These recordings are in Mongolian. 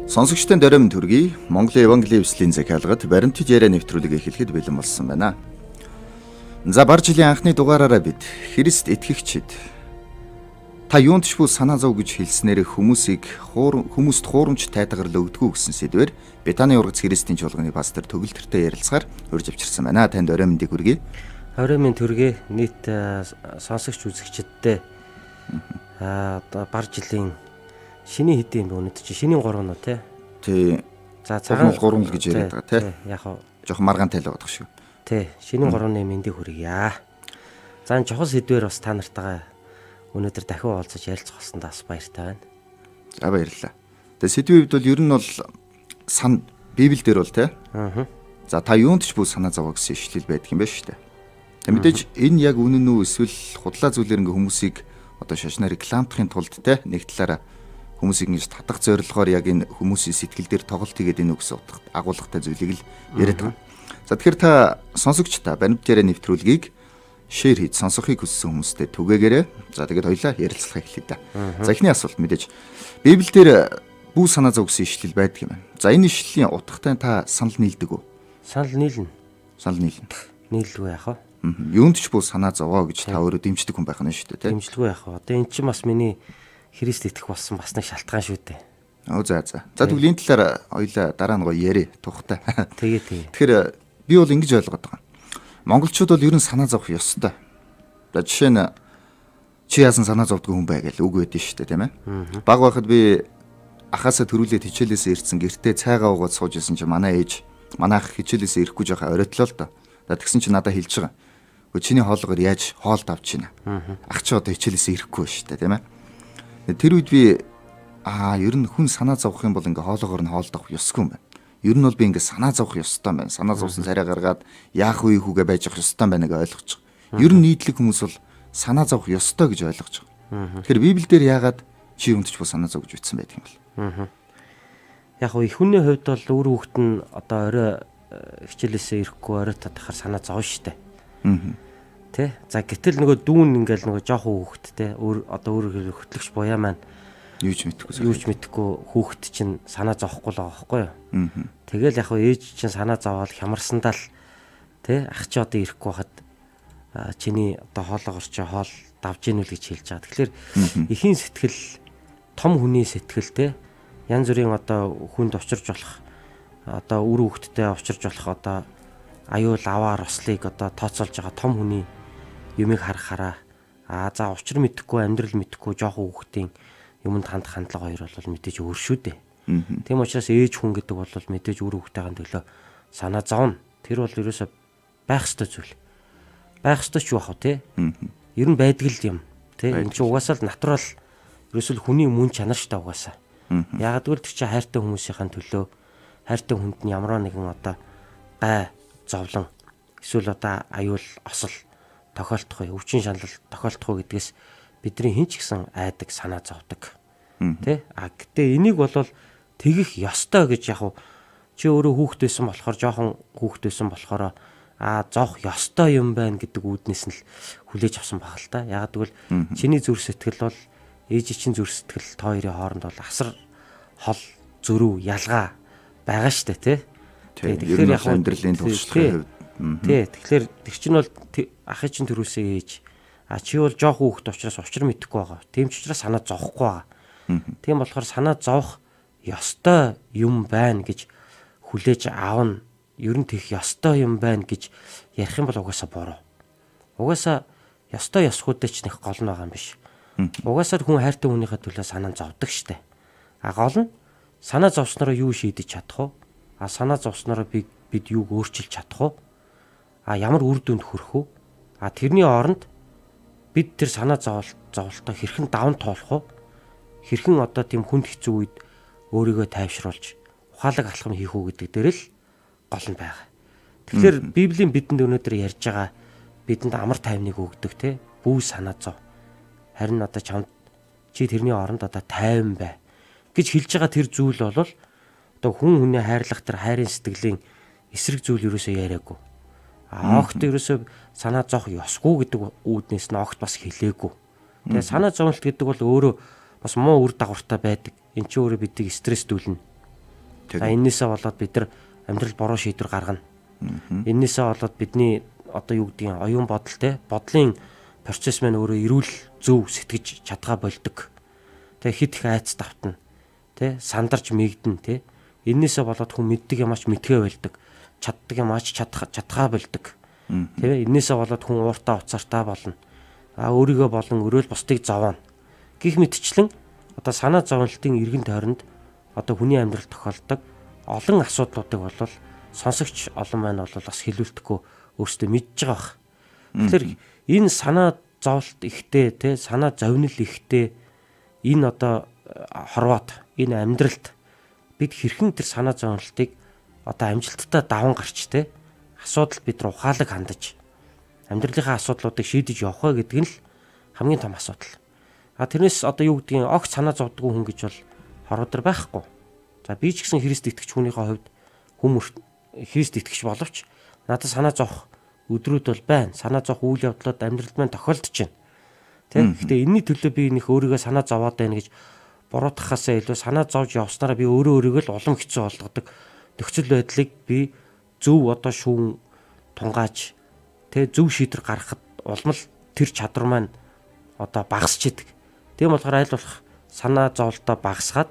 Сонсогчдын дөрөм төргий Монголын Евангелийн эвслийн захиалгад баримтат яриа нэвтрүүлэг эхлэхэд бэлэн болсон байна. За бар жилийн анхны дугаараараа бид Христ итгэгчид та юунд ч бүү санаа зов гэж хэлснээр хүмүүст хуурамч тайтгарл өгдөггүй гэсэн сэдвээр Бетаны ургац Христийн чуулганы пастор төгөлтөртэй ярилцахаар урьж авчирсан байна. Танд орой мэндийг хүргэе. Орой мэнд хүргэе. Нийт сонсогч үзэгчдтэй одоо бар жилийн шинийн хэдийн юм өнөд чи шинийн 3 нуу тий. За цагаан 3 л гэж яриад байгаа тий. Яг хоо жоох маргаантай л байгаа шүү. Тий. Шинийн 3-ны мэндийг хүргье. За энэ чухал сэдвээр бас та нартайгаа өнөөдөр дахин уулзаж ярилцах болсон бас баяртай байна. За баярлалаа. Тэгээ сэдвийн хувьд бол ер нь бол Библиэл дээр бол тий. За та юунд ч бүү санаа зовоо гэсэн ишлэл байдаг юм байна шүү дээ. Тэг мэдээж энэ яг үнэн үү эсвэл худлаа зүйлээр ингээ хүмүүсийг одоо шашнаар рекламдахын тулд тий нэг талаараа хүмүүсийг ингэж татах зорилгоор яг энэ хүмүүсийн сэтгэл дээр тоглолт хийгээд энэ үгс агуулгатай зүйлийг л яриад байгаа. За тэгэхээр та сонсогч та баримт яриа нэвтрүүлгийг шеэр хийж сонсохыг хүссэн хүмүүстээ түгээгээрэй. За тэгээд хоёлаа ярилцлага эхлэе да. За эхний асуулт мэдээж Библиэл дээр бүү санаа зов гэсэн ишлэл байдаг юм байна. За энэ ишлэлийн утгатай та санал нийлдэг үү? Санал нийлнэ. Санал нийлнэ. Нийлдэггүй яах вэ? Юунд ч бүү санаа зовоо гэж та өөрөө дэмждэг хүн байх нь шүү дээ, тийм. Дэмжлгүй яах вэ? Одоо эн чинь бас миний Христ итгэх болсон бас нэг шалтгаан шүү дээ. За. За тэгвэл энэ талаар хоёлаа дараа нь гоё ярэ тухтай. Тэгээ. Тэгэхээр би бол ингэж ойлгоод байгаа. Монголчууд бол ер нь санаа зовох ёстой. За жишээ нь чи яасан санаа зовдгүй хүн бай гэж үг байдэн шүү дээ, тийм ээ. Баг байхад би ахаасаа төрүүлээд хичээлээсээ ирсэн гэртээ цайгаа уугаад сууж исэн чи манай ээж манайх хичээлээсээ ирэхгүй жоохон оройлоо л доо. За тэгсэн чи надад хэлж байгаа. Гэхдээ чиний хоолгоор яаж хоол давж байна. Ах чи одоо хичээлээсээ ирэхгүй шүү дээ, тийм ээ. Тэр үед би ер нь хүн санаа зовох юм бол ингээ хоолоогоор нь хоол давах ёсгүй юм байна. Ер нь бол би ингээ санаа зовох ёстой юм байна. Санаа зовсон царай гаргаад яах вэ хүүгээ байж явах ёстой юм байна гэж ойлгож байгаа. Ер нь нийтлэг хүмүүс бол санаа зовох ёстой гэж ойлгож байгаа. Тэгэхээр Библиэл дээр яагаад чи юмд ч бо санаа зов гэж бичсэн байдаг юм бол. Яг уу их хүний хувьд бол өөр хүүхэд нь одоо орой хичээлээсээ ирэхгүй орой татахаар санаа зовно штэ. Тэ. За гэтэл нөгөө дүүн ингээл нөгөө жоохон хүүхэд те одоо өөр хөтлөгч буяа маань юу ч мэдэхгүй хүүхэд чинь санаа зовхгүй л байгаа байхгүй юу. Тэгэл яг ээж чинь санаа зовоод хямарсандаа л те ах чи одоо ирэхгүй хахад чиний одоо хоолоогоор чи хоол давж ийн үл гэж хэлж байгаа. Тэгэхээр эхийн сэтгэл том хүний сэтгэл те янз бүрийн одоо хүнд учирж болох одоо үр хүүхэдтэй учирж болох одоо аюул аваар ослыг одоо тооцоолж байгаа том хүний юмыг харахаараа за учир мэдэхгүй амьдрал мэдэхгүй жоохон хүүхдийн юмд хандах хандлага хоёр бол мэдээж өөр шүү дээ. Тийм учраас ээж хүн гэдэг бол мэдээж үр хүүхдийн төлөө санаа зовно. Тэр бол ерөөсөө байх ёстой зүйл. Байх ёстой ч байх уу те. Ер нь байдаг л юм. Тэ энэ чинь угаасаа л натурал ерөөсөө хүний мөн чанар шүү дээ угаасаа. Яг гэвэл тэр чинь хайртай хүмүүсийн төлөө хайртай хүнд нь ямар нэгэн одоо гай зовлон эсвэл одоо аюул осол тохиолдох вэ? Өвчин шанал тохиолдох вэ гэдгээс бидний хинч гэсэн айдаг санаа зовдөг. Тэ? Гэтээ энийг бол тэгэх ёстой гэж яг чи өөрөө хүүхдээсэн болохоор жоохон хүүхдээсэн болохоор зоох ёстой юм байна гэдэг үүднээс нь л хүлээж авсан баг л та. Яг тэгвэл чиний зүрх сэтгэл бол ээж чинь зүрх сэтгэл та хоёрын хооронд бол асар хол зөрүү ялгаа байгаа штэ тэ. Тэгэхээр яг амьдралын туршлагын хувьд тэгэхээр тэр чинь бол ахын чинь төрүүлсэн ээж чи бол жоох хүүхэд учраас учир мэдэхгүй байгаа. Тийм ч учраас санаа зовхгүй байгаа. Тийм болохоор санаа зовох ёстой юм байна гэж хүлээж аавна. Ер нь тех ёстой юм байна гэж ярих юм бол угаасаа буруу. Угаасаа ёстой ёсгуудтай ч нэг гол нь байгаа юм биш. Угаасаа хүн хайртай хүнийхээ төлөө санаа зовдөг штэ. Гол нь санаа зовснороо юу шийдэж чадах вэ? Санаа зовснороо бид юуг өөрчилж чадах вэ? Ямар үр дүнд хүрэх вэ? Тэрний оронд бид тэр санаа зовлтоо хэрхэн даван тоолох вэ? Хэрхэн одоо тийм хүнд хэцүү үед өөрийгөө тайвшруулж ухаалаг алхам хийх үү гэдэг дээр л гол нь байгаа. Тэгэхээр Библийн бидэнд өнөөдөр ярьж байгаа бидэнд амар тайвныг өгдөг те бүү санаа зов. Харин одоо чамд чи тэрний оронд одоо тайван бай гэж хэлж байгаа тэр зүйл бол одоо хүн хүний хайрлах тэр хайрын сэтгэлийн эсрэг зүйл юусоо яриаггүй. Огт ерөөсөө санаа зовох ёсгүй гэдэг үүднээс нь огт бас хэлээгүй. Тэгээ санаа зовлт гэдэг бол өөрөө бас муу үр дагавартай байдаг. Энд чинь өөрөө бидийг стресстүүлнэ. Эннээсээ болоод бид нар амьдрал буруу шийдвэр гаргана. Эннээсээ болоод бидний одоо юу гэдгийг оюун бодол те бодлын процесс маань өөрөө эрүүл зөв сэтгэж чадгаа болдог. Тэ хит их айц давтна. Тэ сандарч мэгдэн тэ. Эннээсээ болоод хүн мэддэг ямаач мэдгээ болдог. Чаддаг ямаач чадхаа болдог. Тэ эннээсээ болоод хүн ууртаа уцаартаа болно. Өөрийгөө болон өрөөл бусдыг зовоно. Гэх мэтчлэн одоо санаа зовлтын эргэн тойронд одоо хүний амьдрал тохиолдог олон асуудлуудыг бол сонсогч олон маань бол бас хэлүүлдэхгүй өөрсдөө мэдж байгаа бах. Тэгэхээр энэ санаа зовлт ихтэй те санаа зовнил ихтэй энэ одоо хорвоод энэ амьдралд бид хэрхэн тэр санаа зовлтыг одоо амжилттай даван гарч те асуудал бид рүү ухаалаг хандаж амьдралынхаа асуудлуудыг шийдэж явах вэ гэдэг нь л хамгийн том асуудал. Тэрнээс одоо юу гэдгийг огт санаа зовдгүй хүн гэж бол хорвоодор байхгүй. За би ч гэсэн Христ итгэж хүнийхээ хувьд хүмүүс Христ итгэж боловч надад санаа зовх өдрүүд бол байна. Санаа зовх үйл явдлууд амьдралд маань тохиолдож байна. Гэхдээ энэний төлөө би нөх өөрийгөө санаа зовоод байна гэж буруутгахаасаа илүү санаа зовж явснараа би өөрийгөө л улам хэцүү болгодог нөхцөл байдлыг би зөв одоо шүүн тунгааж зөв шийдвэр гаргахад улам л тэр чадвар маань одоо багасч идэг. Тийм болохоор аль болох санаа зовлтоо багасгаад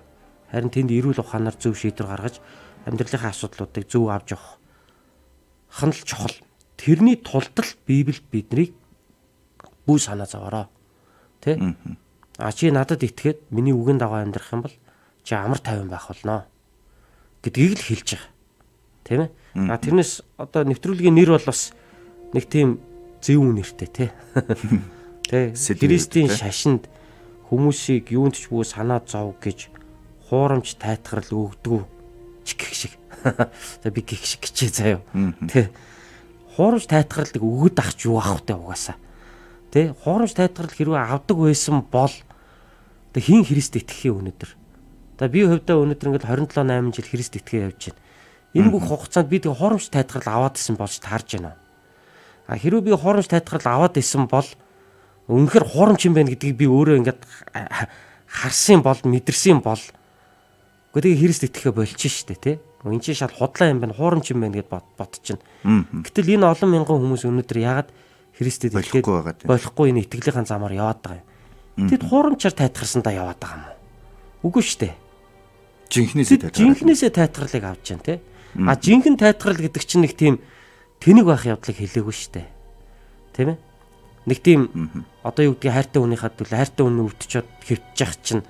харин тэнд эрүүл ухаанаар зөв шийдвэр гаргаж амьдралынхаа асуудлуудыг зөв авч явах хан л чухал. Тэрний тулд л Библи биднийг бүү санаа зовоорой. Тэ? Чи надад итгээд миний үгэн дагуу амьдрах юм бол чи амар тайван байх болно гэдгийг л хэлж байгаа. Тийм ээ? Тэрнээс одоо нэвтрүүлгийн нэр бол бас нэг тийм зөв нэртэй тий. Тэ? Христийн шашинд хүмүүсийг юунд ч бүү санаа зов гэж хуурамч тайтгарл өгдөг гэх шиг. За би гэх шиг гिचээ заяа. Тэ. Хуурамч тайтгарлыг өгöd ах ч юу ах вэ угаасаа. Тэ. Хуурамч тайтгарл хэрвээ авдаг байсан бол тэ хин Христ итгэхээ өнөдөр. За би хувьдаа өнөдөр ингээл 27-8 жил Христ итгэхээ явж байна. Энэ бүх хугацаанд би тэг хуурамч тайтгарл аваад исэн болж таарж байна. Хэрвээ би хуурамч тайтгарл аваад исэн бол үнэхээр хуурамч юм байна гэдгийг би өөрөө ингээд харсан бол мэдэрсэн бол гэхдээ Христ итгэхээ болчих штэ тий. Энд чинь шал худлаа юм байна хуурамч юм байна гэд бодчихно. Гэтэл энэ олон мянган хүмүүс өнөөдөр ягаад Христэд итгэхэд болохгүй энэ итгэлийнхэн замаар яваад байгаа юм. Тэд хуурамчаар тайтгарсандаа яваад байгаа юм уу? Үгүй штэ. Жинхнээсээ тайтгарлыг авч जैन тий. Жинхэнэ тайтгарл гэдэг чинь нэг тийм тэнэг байх явдлыг хэлээгүй штэ. Тийм ээ? Нэг тийм одоо юу гэдгийг хайртай хүнийхээ төлөө хайртай хүнээ өвтчиод хэвтэж явах чинь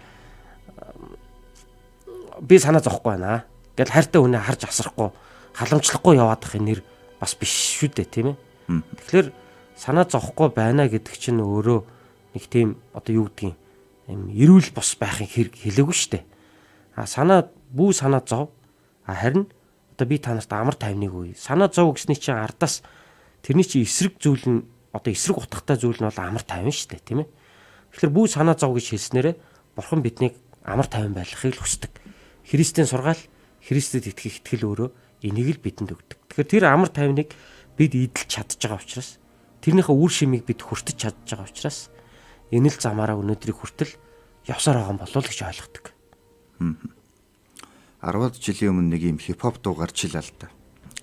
би санаа зовхгүй байна. Гэтэл хайртай хүнээ харж асрахгүй, халамжлахгүй яваад ах нэр бас биш шүү дээ, тийм ээ. Тэгэхээр санаа зовхгүй байна гэдэг чинь өөрөө нэг тийм одоо юу гэдгийг эрүүл бос байхын хэрэг хэлээгүй шүү дээ. Санаа бүү санаа зов. Харин одоо би та нарт амар тайвныг үе. Санаа зов гэсний чинь ардаас тэрний чинь эсрэг зүйл нь одоо эсрэг утгатай зүйл нь бол амар тайван шүү дээ, тийм ээ. Тэгэхээр бүү санаа зов гэж хэлснээрээ Бурхан биднийг амар тайван байлгахыг л хүсдэг. Христийн сургаал, Христэд итгэх итгэл өөрөө энийг л бидэнд өгдөг. Тэгэхээр тэр амар тайвныг бид эдэлж чадж байгаа учраас тэрнийхээ үр шимийг бид хүртэж чадж байгаа учраас энэ л замаараа өнөөдрийг хүртэл явсаар байгаа юм болов уу гэж ойлгодог. 10-аад жилийн өмнө нэг юм хипхоп дуу гарч илаа л да.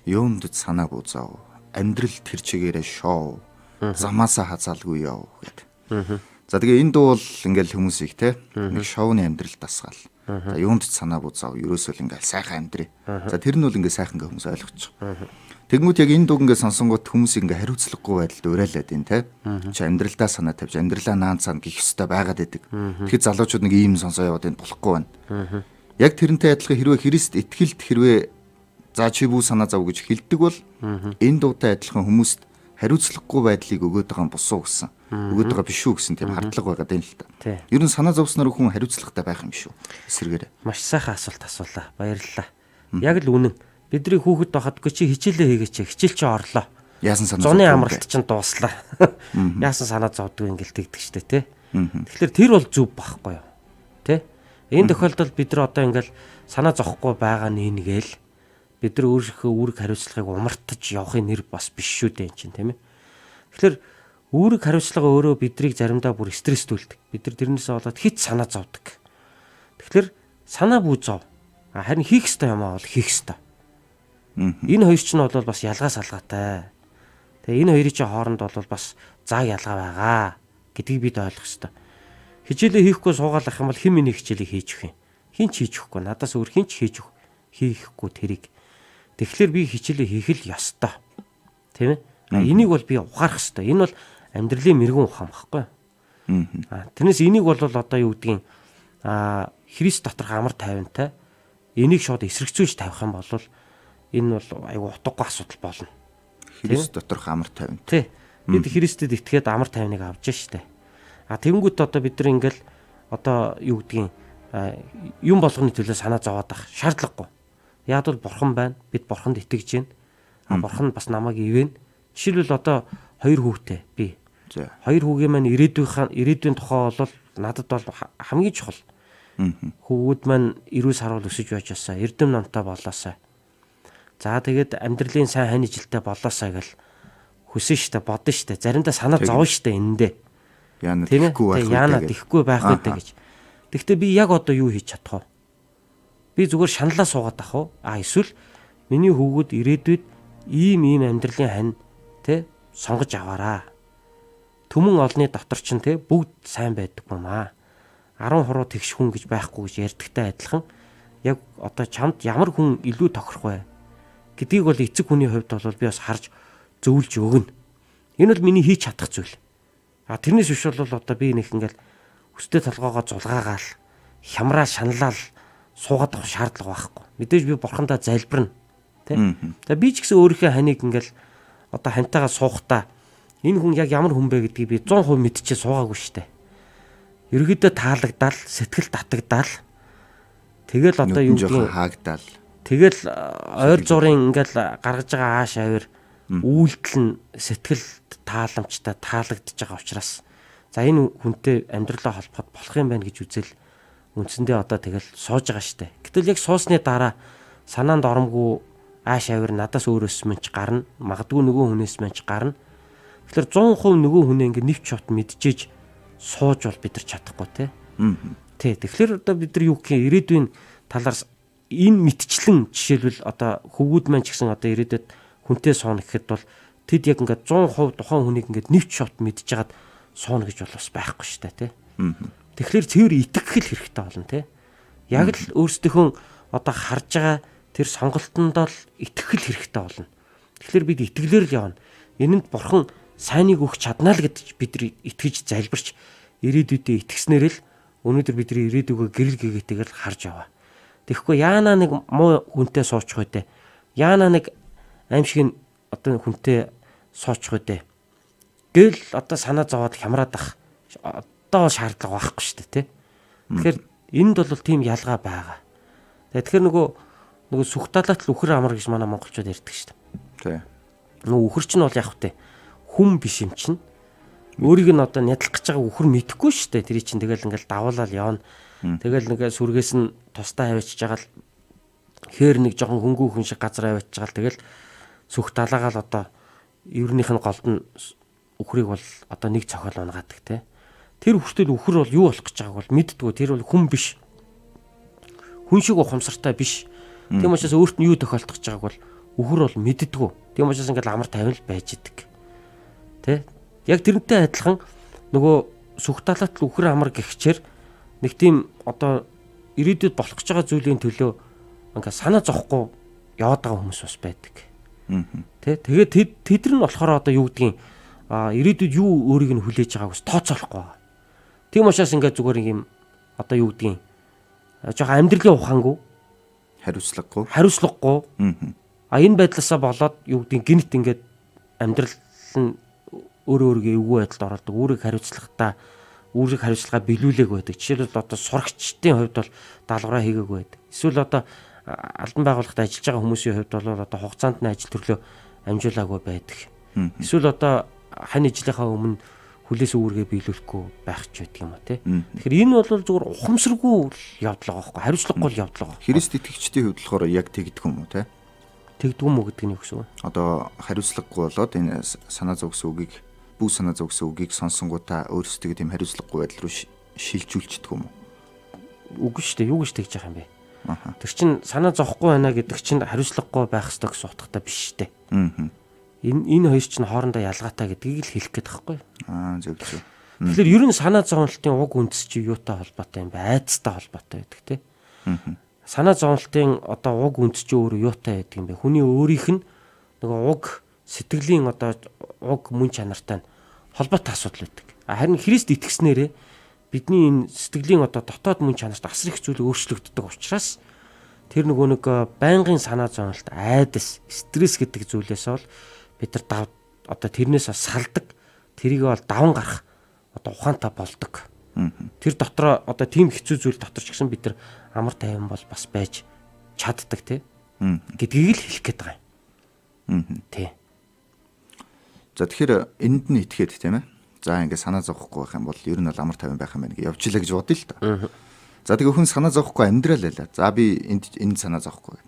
Юунд санаа буузав, амьдрал тэр чигээрээ шоу, замаасаа хазаалгүй яв гэд. За тэгээ энэ дуу бол ингээл хүмүүсийг те нэг шоуны амьдрал дасгаал. За юунд ч санаа буузав, ерөөсөө л ингээл сайхан амьдрий. За тэр нь бол ингээ сайхан гэ хүмүүс ойлгож байгаа. Тэгмүүд яг энэ дууг ингээ сонсонгууд хүмүүс ингээ хариуцлагагүй байдалд уриалаад байна те. Чи амьдралдаа санаа тавьж амьдралаа наанцаана гих ёстой байгаад идэг. Тэгэхээр залуучууд нэг ийм сонсоо яваад энэ болохгүй байна. Яг тэрнтэй адилхан хэрвээ Христ итгэлд хэрвээ за чи бүү санаа зов гэж хэлдэг бол энэ дуутай адилхан хүмүүст хариуцлагагүй байдлыг өгөөд байгаа бусуу гэсэн. Өгөөд байгаа биш үү гэсэн тийм хардлага байгаад байна л та. Ер нь санаа зовсноор хүн хариуцлагатай байх юм шүү. Эсрэгээр. Маш сайхан асуулт асуулаа. Баярлалаа. Яг л үнэн. Бидний хүүхэд байхадгүй чи хичээлээ хийгээч. Хичээл чи орлоо. Яасан санаа зуны амралт чинь дууслаа. Яасан санаа зовдгүй ингээл тэгдэг штэ тий. Тэгэхээр тэр бол зүв байхгүй юу? Тий? Энэ тохиолдолд бид нар одоо ингээл санаа зовхгүй байгаа нeenгээл бид нар өөрийнхөө үүрэг хариуцлагыг умартаж явахын нэр бас биш шүү дээ энэ чинь тийм ээ. Тэгэхээр үүрэг хариуцлага өөрөө бидрийг заримдаа бүр стресстүүлдэг. Бид нар тэрнээсээ болоод хит санаа зовдөг. Тэгэхээр санаа бүү зов. Харин хийх ёстой юм аа бол хийх ёстой. Энэ хоёр ч нь бол бас ялгаа салгаатай. Тэгээ энэ хоёрын чинь хооронд бол бас зааг ялгаа байгаа гэдгийг бид ойлгох ёстой. Хичээлээ хийхгүй суугаалах юм бол хэн миний хичээлийг хийж өгөх юм? Хин ч хийж өгөхгүй. Надаас өөр хин ч хийхгүй тэрийг. Тэгэхээр би хичээлээ хийх л ёстой. Тийм ээ? Энийг бол би ухаарах ёстой. Энэ бол амьдралын мэрэгэн ухаан багхгүй. Тэрнээс энийг бол одоо юу гэдгийг Христ доторх амар тайвантай энийг шууд эсрэгцүүлж тавих юм бол энэ бол айгу утгагүй асуудал болно. Христ доторх амар тайван. Тий. Бид Христэд итгээд амар тайвныг авч штэ. Тэгэнгүүт одоо бид нар ингээл одоо юу гэдгийг юм болгоны төлөө санаа зовоод ах шаардлагагүй. Яг бол бурхан байна. Бид бурханд итгэж байна. Бурхан бас намайг ивэн. Жишээлбэл одоо 2 хүүтэй би. 2 хүүгийн маань ирээдүйн тухай бол надад бол хамгийн чухал. Хүүгүүд маань эрүү сарвал өсөж байжсаа, эрдэм намтай болоосаа. За тэгээд амьдралын сайн хань жилтэй болоосаа гэл хүсэн штэ, бодно штэ. Заримдаа санаа зовно штэ энэндээ. Яна тэхгүй байх үү гэж. Гэхдээ би яг одоо юу хийж чадах вэ? Би зүгээр шаналлаа суугаад ах уу? Эсвэл миний хүүгүүд ирээдүйд ийм амьдралын хань сонгож аваараа. Түмэн олны дотор ч бүгд сайн байдаг юм аа. 10 хуруу тэгш хүн гэж байхгүй гэж ярьдагтай адилхан яг одоо чамд ямар хүн илүү тохирох вэ гэдгийг бол эцэг хүний хувьд бол би бас харж зөвлөж өгнө. Энэ бол миний хийж чадах зүйл. Тэрнээс биш бол одоо би нэг ингээл өстэй толгоогоо зулгаагаал хямраа шаналал суугаад авах шаардлага байхгүй. Мэдээж би бурхандаа залбирна. Тэгээ би ч гэсэн өөрийнхөө ханыг ингээл одоо хантайгаа суухтаа энэ хүн яг ямар хүн бэ гэдгийг би 100% мэдчихээ суугаагүй штэ. Ерөөдөө таалагдал, сэтгэл татагдал. Тэгэл одоо юу гэх хаагдал. Тэгэл ойр зургийн ингээл гаргаж байгаа ааш авир үйлдэл нь сэтгэл тааламжтай таалагдж байгаа учраас за энэ хүнтэй амьдралаа холбоход болох юм байна гэж үзэл үндсэндээ одоо тэгэл сууж байгаа штэ. Гэтэл яг суусны дараа санаанд оромгүй ааш авир надаас өөрөөс мэнч гарна, магадгүй нөгөө хүнээс мэнч гарна. Тэгэхээр 100% нөгөө хүнээ ингээ нэвч чот мэдчихэж сууж бол бид нар чадахгүй те. Тий. Тэгэхээр одоо бид нар юу гэх юм ирээдүйн талаар энэ мэдчлэн жишээлбэл одоо хөвгүүд маань ч гэсэн одоо ирээдүйд хүнтэй сууна гэхэд бол тэд яг ингээд 100% тухайн хүнийг ингээд нэвч шот мэдчихээд сууна гэж бол бас байхгүй шүү дээ те. Тэгэхээр цэвэр итгэх хэрэгтэй болно те. Яг л өөрсдийнхөө одоо харж байгаа тэр сонголтонд л итгэх хэрэгтэй болно. Тэгэхээр бид итгэлээр л явна. Энэнд бурхан сайныг өгч чаднаа л гэж бид нар итгэж залбирч ирээдүйдээ итгэснээр л өнөөдөр бидний ирээдүгөө гэрэл гэгээтэйгээр харж яваа. Тэгэхгүй яана нэг муу хүнтэй суучих үедээ яана нэг аимшиг одоо хүнтэй суучих үедээ гэл одоо санаа зовоод хямраад ах одоо шаардлага байхгүй шүү дээ тий. Тэгэхээр энд бол тийм ялгаа байгаа. Тэгэхээр нөгөө сүх талаат л үхэр амар гэж манай монголчууд ярьдаг шүү дээ. Тий. Нөгөө үхэр чинь бол яг хөтэй хүн биш юм чинь. Өөрийг нь одоо нядлах гэж байгаа үхэр мэдэхгүй шүү дээ. Тэр чинь тэгэл ингээл давуулаад явна. Тэгэл нэгэ сүргээс нь тустай хавьчих жагаал хээр нэг жоохон хөнгөө хүн шиг газар хавьчих жагаал тэгэл сүх талаагаал одоо еврийнх нь голд нь үхрийг бол одоо нэг цохол унгаадаг те. Тэр хүртэл үхэр бол юу болох гэж байгааг бол мэддэггүй. Тэр бол хүн биш. Хүн шиг ухамсартай биш. Тийм учраас өөрт нь юу тохиолдох гэж байгааг бол үхэр бол мэддэггүй. Тийм учраас ингээл амар тайван л байж идэг. Тэ? Яг тэрнтэй адилхан нөгөө сүх талаат л үхэр амар гихчээр нэг тийм одоо ирээдүйд болох гэж байгаа зүйлийн төлөө ингээ санаа зовхгүй яваад байгаа хүмүүс бас байдаг. Тэ? Тэгээд тэд нар нь болохоор одоо юу гэдгийг ирээдүйд юу өөрийг нь хүлээж байгааг бас тооцоолохгүй байгаа. Тийм учраас ингээ зүгээр юм одоо юу гэдгийг жоохон амьдралын ухаангүй хариуцлагагүй. Энэ байдлаасаа болоод юу гэдгийг гинт ингээд амьдрал нь өөрөөргөө эвгүй байдалд оролдог. Үүрэг хариуцлагаа биелүүлээг байдаг. Жишээлбэл одоо сурагчдын хувьд бол даалгавраа хийгээг байдаг. Эсвэл одоо албан байгууллагад ажиллаж байгаа хүмүүсийн хувьд бол одоо хугацаанд нь ажил төрлөө амжуулаагүй байдаг. Эсвэл одоо хань ижлийнхаа өмнө хүлээс үүргээ биелүүлэхгүй байх ч байдаг юм а тий. Тэгэхээр энэ бол зүгээр ухамсаргүй явдал байгаа байхгүй. Хариуцлагагүй явдал байгаа. Христ итгэгчдийн хувьд болохоор яг тэгдэг юм уу тий? Тэгдэг юм уу гэдэг нь юу гэсэн үг? Одоо хариуцлагагүй болоод энэ санаа зовсон үгийг бүх санаа зовсон үгийг сонсонгуудаа өөрсдөө тийм хариуцлагагүй байдал руу шилжүүлчихдэг юм уу? Үгүй шүү дээ. Юу гэж тэгж яах юм бэ? Тэр чин санаа зовхгүй байна гэдэг чинь хариуцлагагүй байх ёстой гэсэн утгатай биш шүү дээ. Энэ хоёр чинь хоорондоо ялгаатай гэдгийг л хэлэх гээд байхгүй. Зөв зөв. Тэгэхээр ер нь санаа зовлтын уг үндэс чи юутай холбоотой юм бэ? Айдастай холбоотой байдаг тий. Санаа зовлтын одоо уг үндэс чи өөрөө юутай байдаг юм бэ? Хүний өөрийнх нь нөгөө уг сэтгэлийн одоо уг мөн чанартай холбоотой асуудал байдаг. Харин Христ итгэснээрээ бидний энэ сэтгэлийн одоо дотоод мөн чанарт асар их зүйл өөрчлөгддөг учраас тэр нөгөө нэг байнгын санаа зовлт, айдас, стресс гэдэг зүйлээс бол бид нар одоо тэрнээс салдаг, тэрийг бол даван гарах одоо ухаантай болдог. Тэр дотроо одоо тийм хэцүү зүйл дотор ч гэсэн бид нар амар тайван бол бас байж чаддаг тий. Гэдгийг л хэлэх гээд байгаа юм. Тий. За тэгэхээр энд нь итгээд тийм ээ. За ингээд санаа зовхгүй байх юм бол ер нь бол амар тайван байх юм байна гэж явжлаа гэж бодъё л та. За тэгээ хүн санаа зовхгүй амьдрал байлаа. За би энд санаа зовхгүй.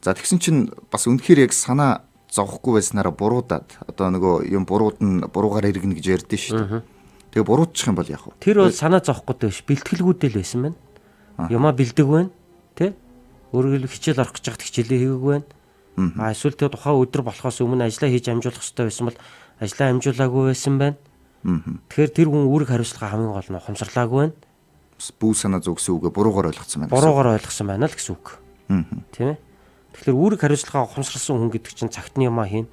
За тэгсэн чинь бас үнэхээр яг санаа зовхгүй байснараа буруудаад одоо нөгөө юм буруугаар иргэнэ гэж ярьдэн шүү дээ. Тэгээ буруудчих юм бол яах вэ? Тэр бол санаа зовхгүй биш, бэлтгэлгүүдэл байсан байна. Ямаа бэлдэг байна, тий? Өөрөөр хэлбэл хичээл орох гэж хахад хичээлээ хийгээгүй байна. Эсвэл тэгээ тухайн өдөр болохоос өмнө ажиллаа хийж амжуулах хэрэгтэй байсан бол ажиллаа амжуулаагүй байсан байна. Тэгэхээр тэр хүн үүрэг хариуцлага хамгийн гол нь ухамсарлаагүй байна. Бүү санаа зов гэсэн үгээ буруугаар ойлгосон байна. Буруугаар ойлгосон байна л гэсэн үг. Тийм ээ. Тэгэхээр үүрэг хариуцлага ухамсарласан хүн гэдэг чинь цагтны юмаа хийн.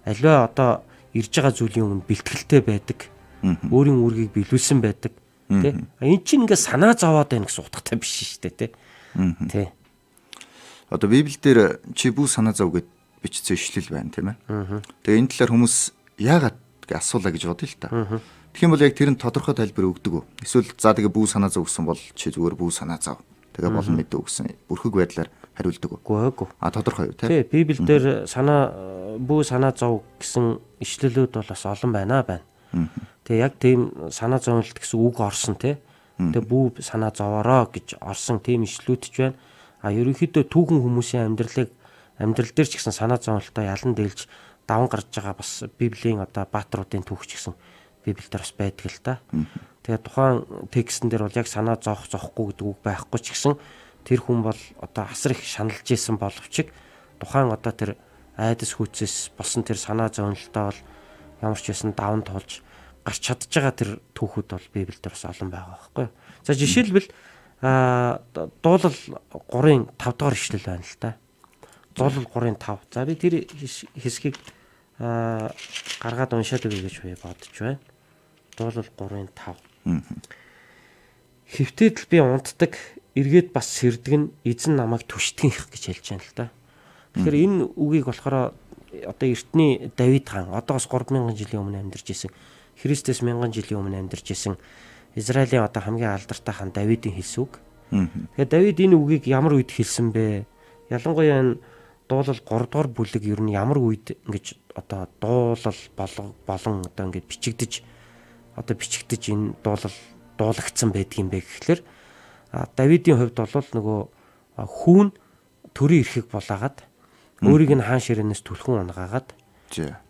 Аливаа одоо ирж байгаа зүйлийн өмнө бэлтгэлтэй байдаг. Өөрийн үүргийг биелүүлсэн байдаг. Тэ. Энд чинь ингээд санаа зовоод байна гэсэн утгатай биш шүү дээ, тэ. Тэ. Одоо Библиэлд чи бүү санаа зов гэд бичсэн ишлэл байна, тийм ээ. Тэгээ энэ талаар хүмүүс яагаад гэж асуулаа гэж бодъё л та. Тэгэх юм бол яг тэр нь тодорхой тайлбар өгдөг үү? Эсвэл за тэгээ бүү санаа зов гэсэн бол чи зүгээр бүү санаа зов. Тэгээ болон мэдээ өгсөн. Бүрхэг байдлаар хариулдаг уу? Үгүй. Тодорхой юу, тийм. Тий, Библиэлд бүү санаа зов гэсэн ишлэлүүд бол бас олон байна. Тэгээ яг тийм санаа зовлт гэсэн үг орсон тий. Тэгээ бүү санаа зовоороо гэж орсон тийм ишлүүд ч байна. Ерөнхийдөө түүхэн хүмүүсийн амьдрал дээр ч гэсэн санаа зовлтоо ялан дээлж даван гарч байгаа бас Библийн одоо баатруудын түүх ч гэсэн Библиэлд бас байдаг л та. Тэгээ тухайн текстэн дээр бол яг санаа зовхгүй гэдэг үг байхгүй ч гэсэн тэр хүн бол одоо асар их шаналж исэн боловч тухайн одоо тэр айдас хүчээс болсон тэр санаа зовлтоо бол ямар ч байсан даван тулж гарч чадж байгаа тэр түүхүүд бол Библиэлд бас олон байгаа байхгүй юу. За жишээлбэл дуулал 3-5 дахь ишлэл байна л та. Дуулал 3-5. За би тэр хэсгийг гаргаад уншаад өгье гэж бодож байна. Дуулал 3-5. Хэвтээд л би унтдаг, эргээд бас сэрдгэн, эзэн намайг түштгэнх гэж хэлж байна л та. Тэгэхээр энэ үгийг болохоор одоо эртний Давид хаан одоос 3000 жилийн өмнө амьдарч исэн, Христэс 1000 жилийн өмнө амьдарч исэн Израилийн одоо хамгийн алдартай хаан Давидын хэлсэн үг. Тэгэхээр Давид энэ үгийг ямар үед хэлсэн бэ? Ялангуяа энэ дуулал 3 дугаар бүлэг ер нь ямар үед ингэж одоо дуулал болон одоо ингэж бичигдэж энэ дуулагдсан байдгийм бэ гэхлээр Давидын хувьд бол нөгөө хүүн төрийн эрхийг булаагаад өөрийг нь хаан ширээнээс түлхэн унгаагаад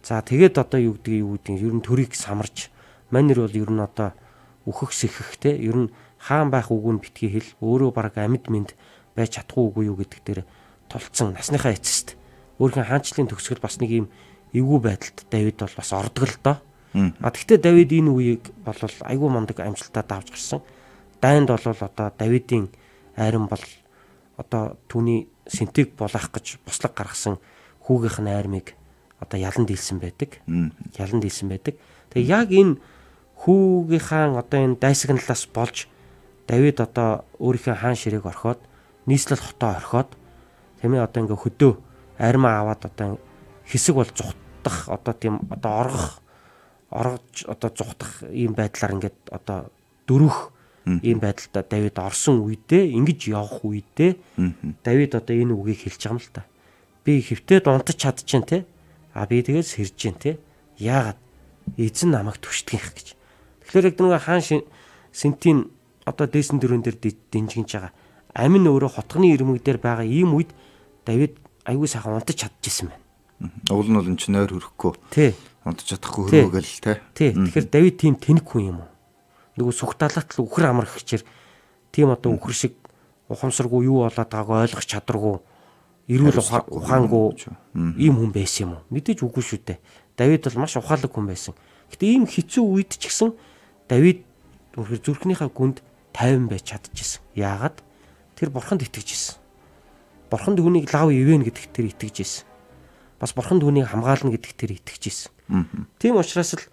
за тэгээд одоо юу гэдгийг ер нь төрийг самарч манер бол ер нь одоо үхэх сэхэх те ер нь хаан байх үг нь битгий хэл өөрөө баг амьд мэд байж чадахгүй юу гэдэг дээр тулцсан насныхаа эцэст өөрийнхөө хаанчлалын төгсгөл бас нэг юм эвгүй байдалд Давид бол бас ордог л доо. Гэхдээ Давид энэ үеийг бол айгүй мундаг амжилтаа давж гарсан. Дайнд бол одоо Давидын айран бол одоо түүний сэнтийг булаах гэж буслаг гаргасан хүүгийнх нь айрмыг одоо ялан дийлсэн байдаг. Тэгээ яг энэ хүүгийнхаа одоо энэ дайсагналаас болж Давид одоо өөрийнхөө хаан ширээг орхиод нийслэл хотоо орхиод тийм ээ одоо ингээ хөдөө армаа аваад одоо хэсэг бол зүхтах одоо тийм одоо оргож одоо зүхтах ийм байдлаар ингээд одоо дөрөх ийм байдалтай Давид орсон үедээ ингэж явах үедээ Давид одоо энэ үгийг хэлж байгаа юм л та. Би хэвтээд унтаж чадчихээн те. Би тэгээд сэрж гин те. Яагаад эзэн намайг түштгэх гэж. Тэгэхээр яг нэг хаан сэнтийн одоо дээсэн дөрөн дээр динжигж байгаа. Амин өөрөө хотгоны ирмэг дээр байгаа ийм үед Давид аягүй сайхан унтаж чадчихсан байна. Уул нь бол энэ ч нойр хөрөхгүй. Тий. Унтаж чадахгүй хөрөөгөл те. Тий. Тэгэхээр Давид тийм тэнэг хүн юм уу? Нөгөө сүх далаат л үхэр амар хчээр тийм одоо үхэр шиг ухамсаргүй юу болоод байгааг ойлгох чадваргүй, эрүүл ухаангүй ийм хүн байсан юм уу? Мэдээж үгүй шүү дээ. Давид бол маш ухаалаг хүн байсан. Гэтэ ийм хэцүү үед ч гэсэн Давид үнэхээр зүрхнийхээ гүнд тайван байж чадчихсан. Яагаад? Тэр бурханд итгэж исэн. Бурханд хүнийг лав ивэн гэдэгт тэр итгэж исэн. Бас бурханд хүнийг хамгаална гэдэгт тэр итгэж исэн. Тийм учраас л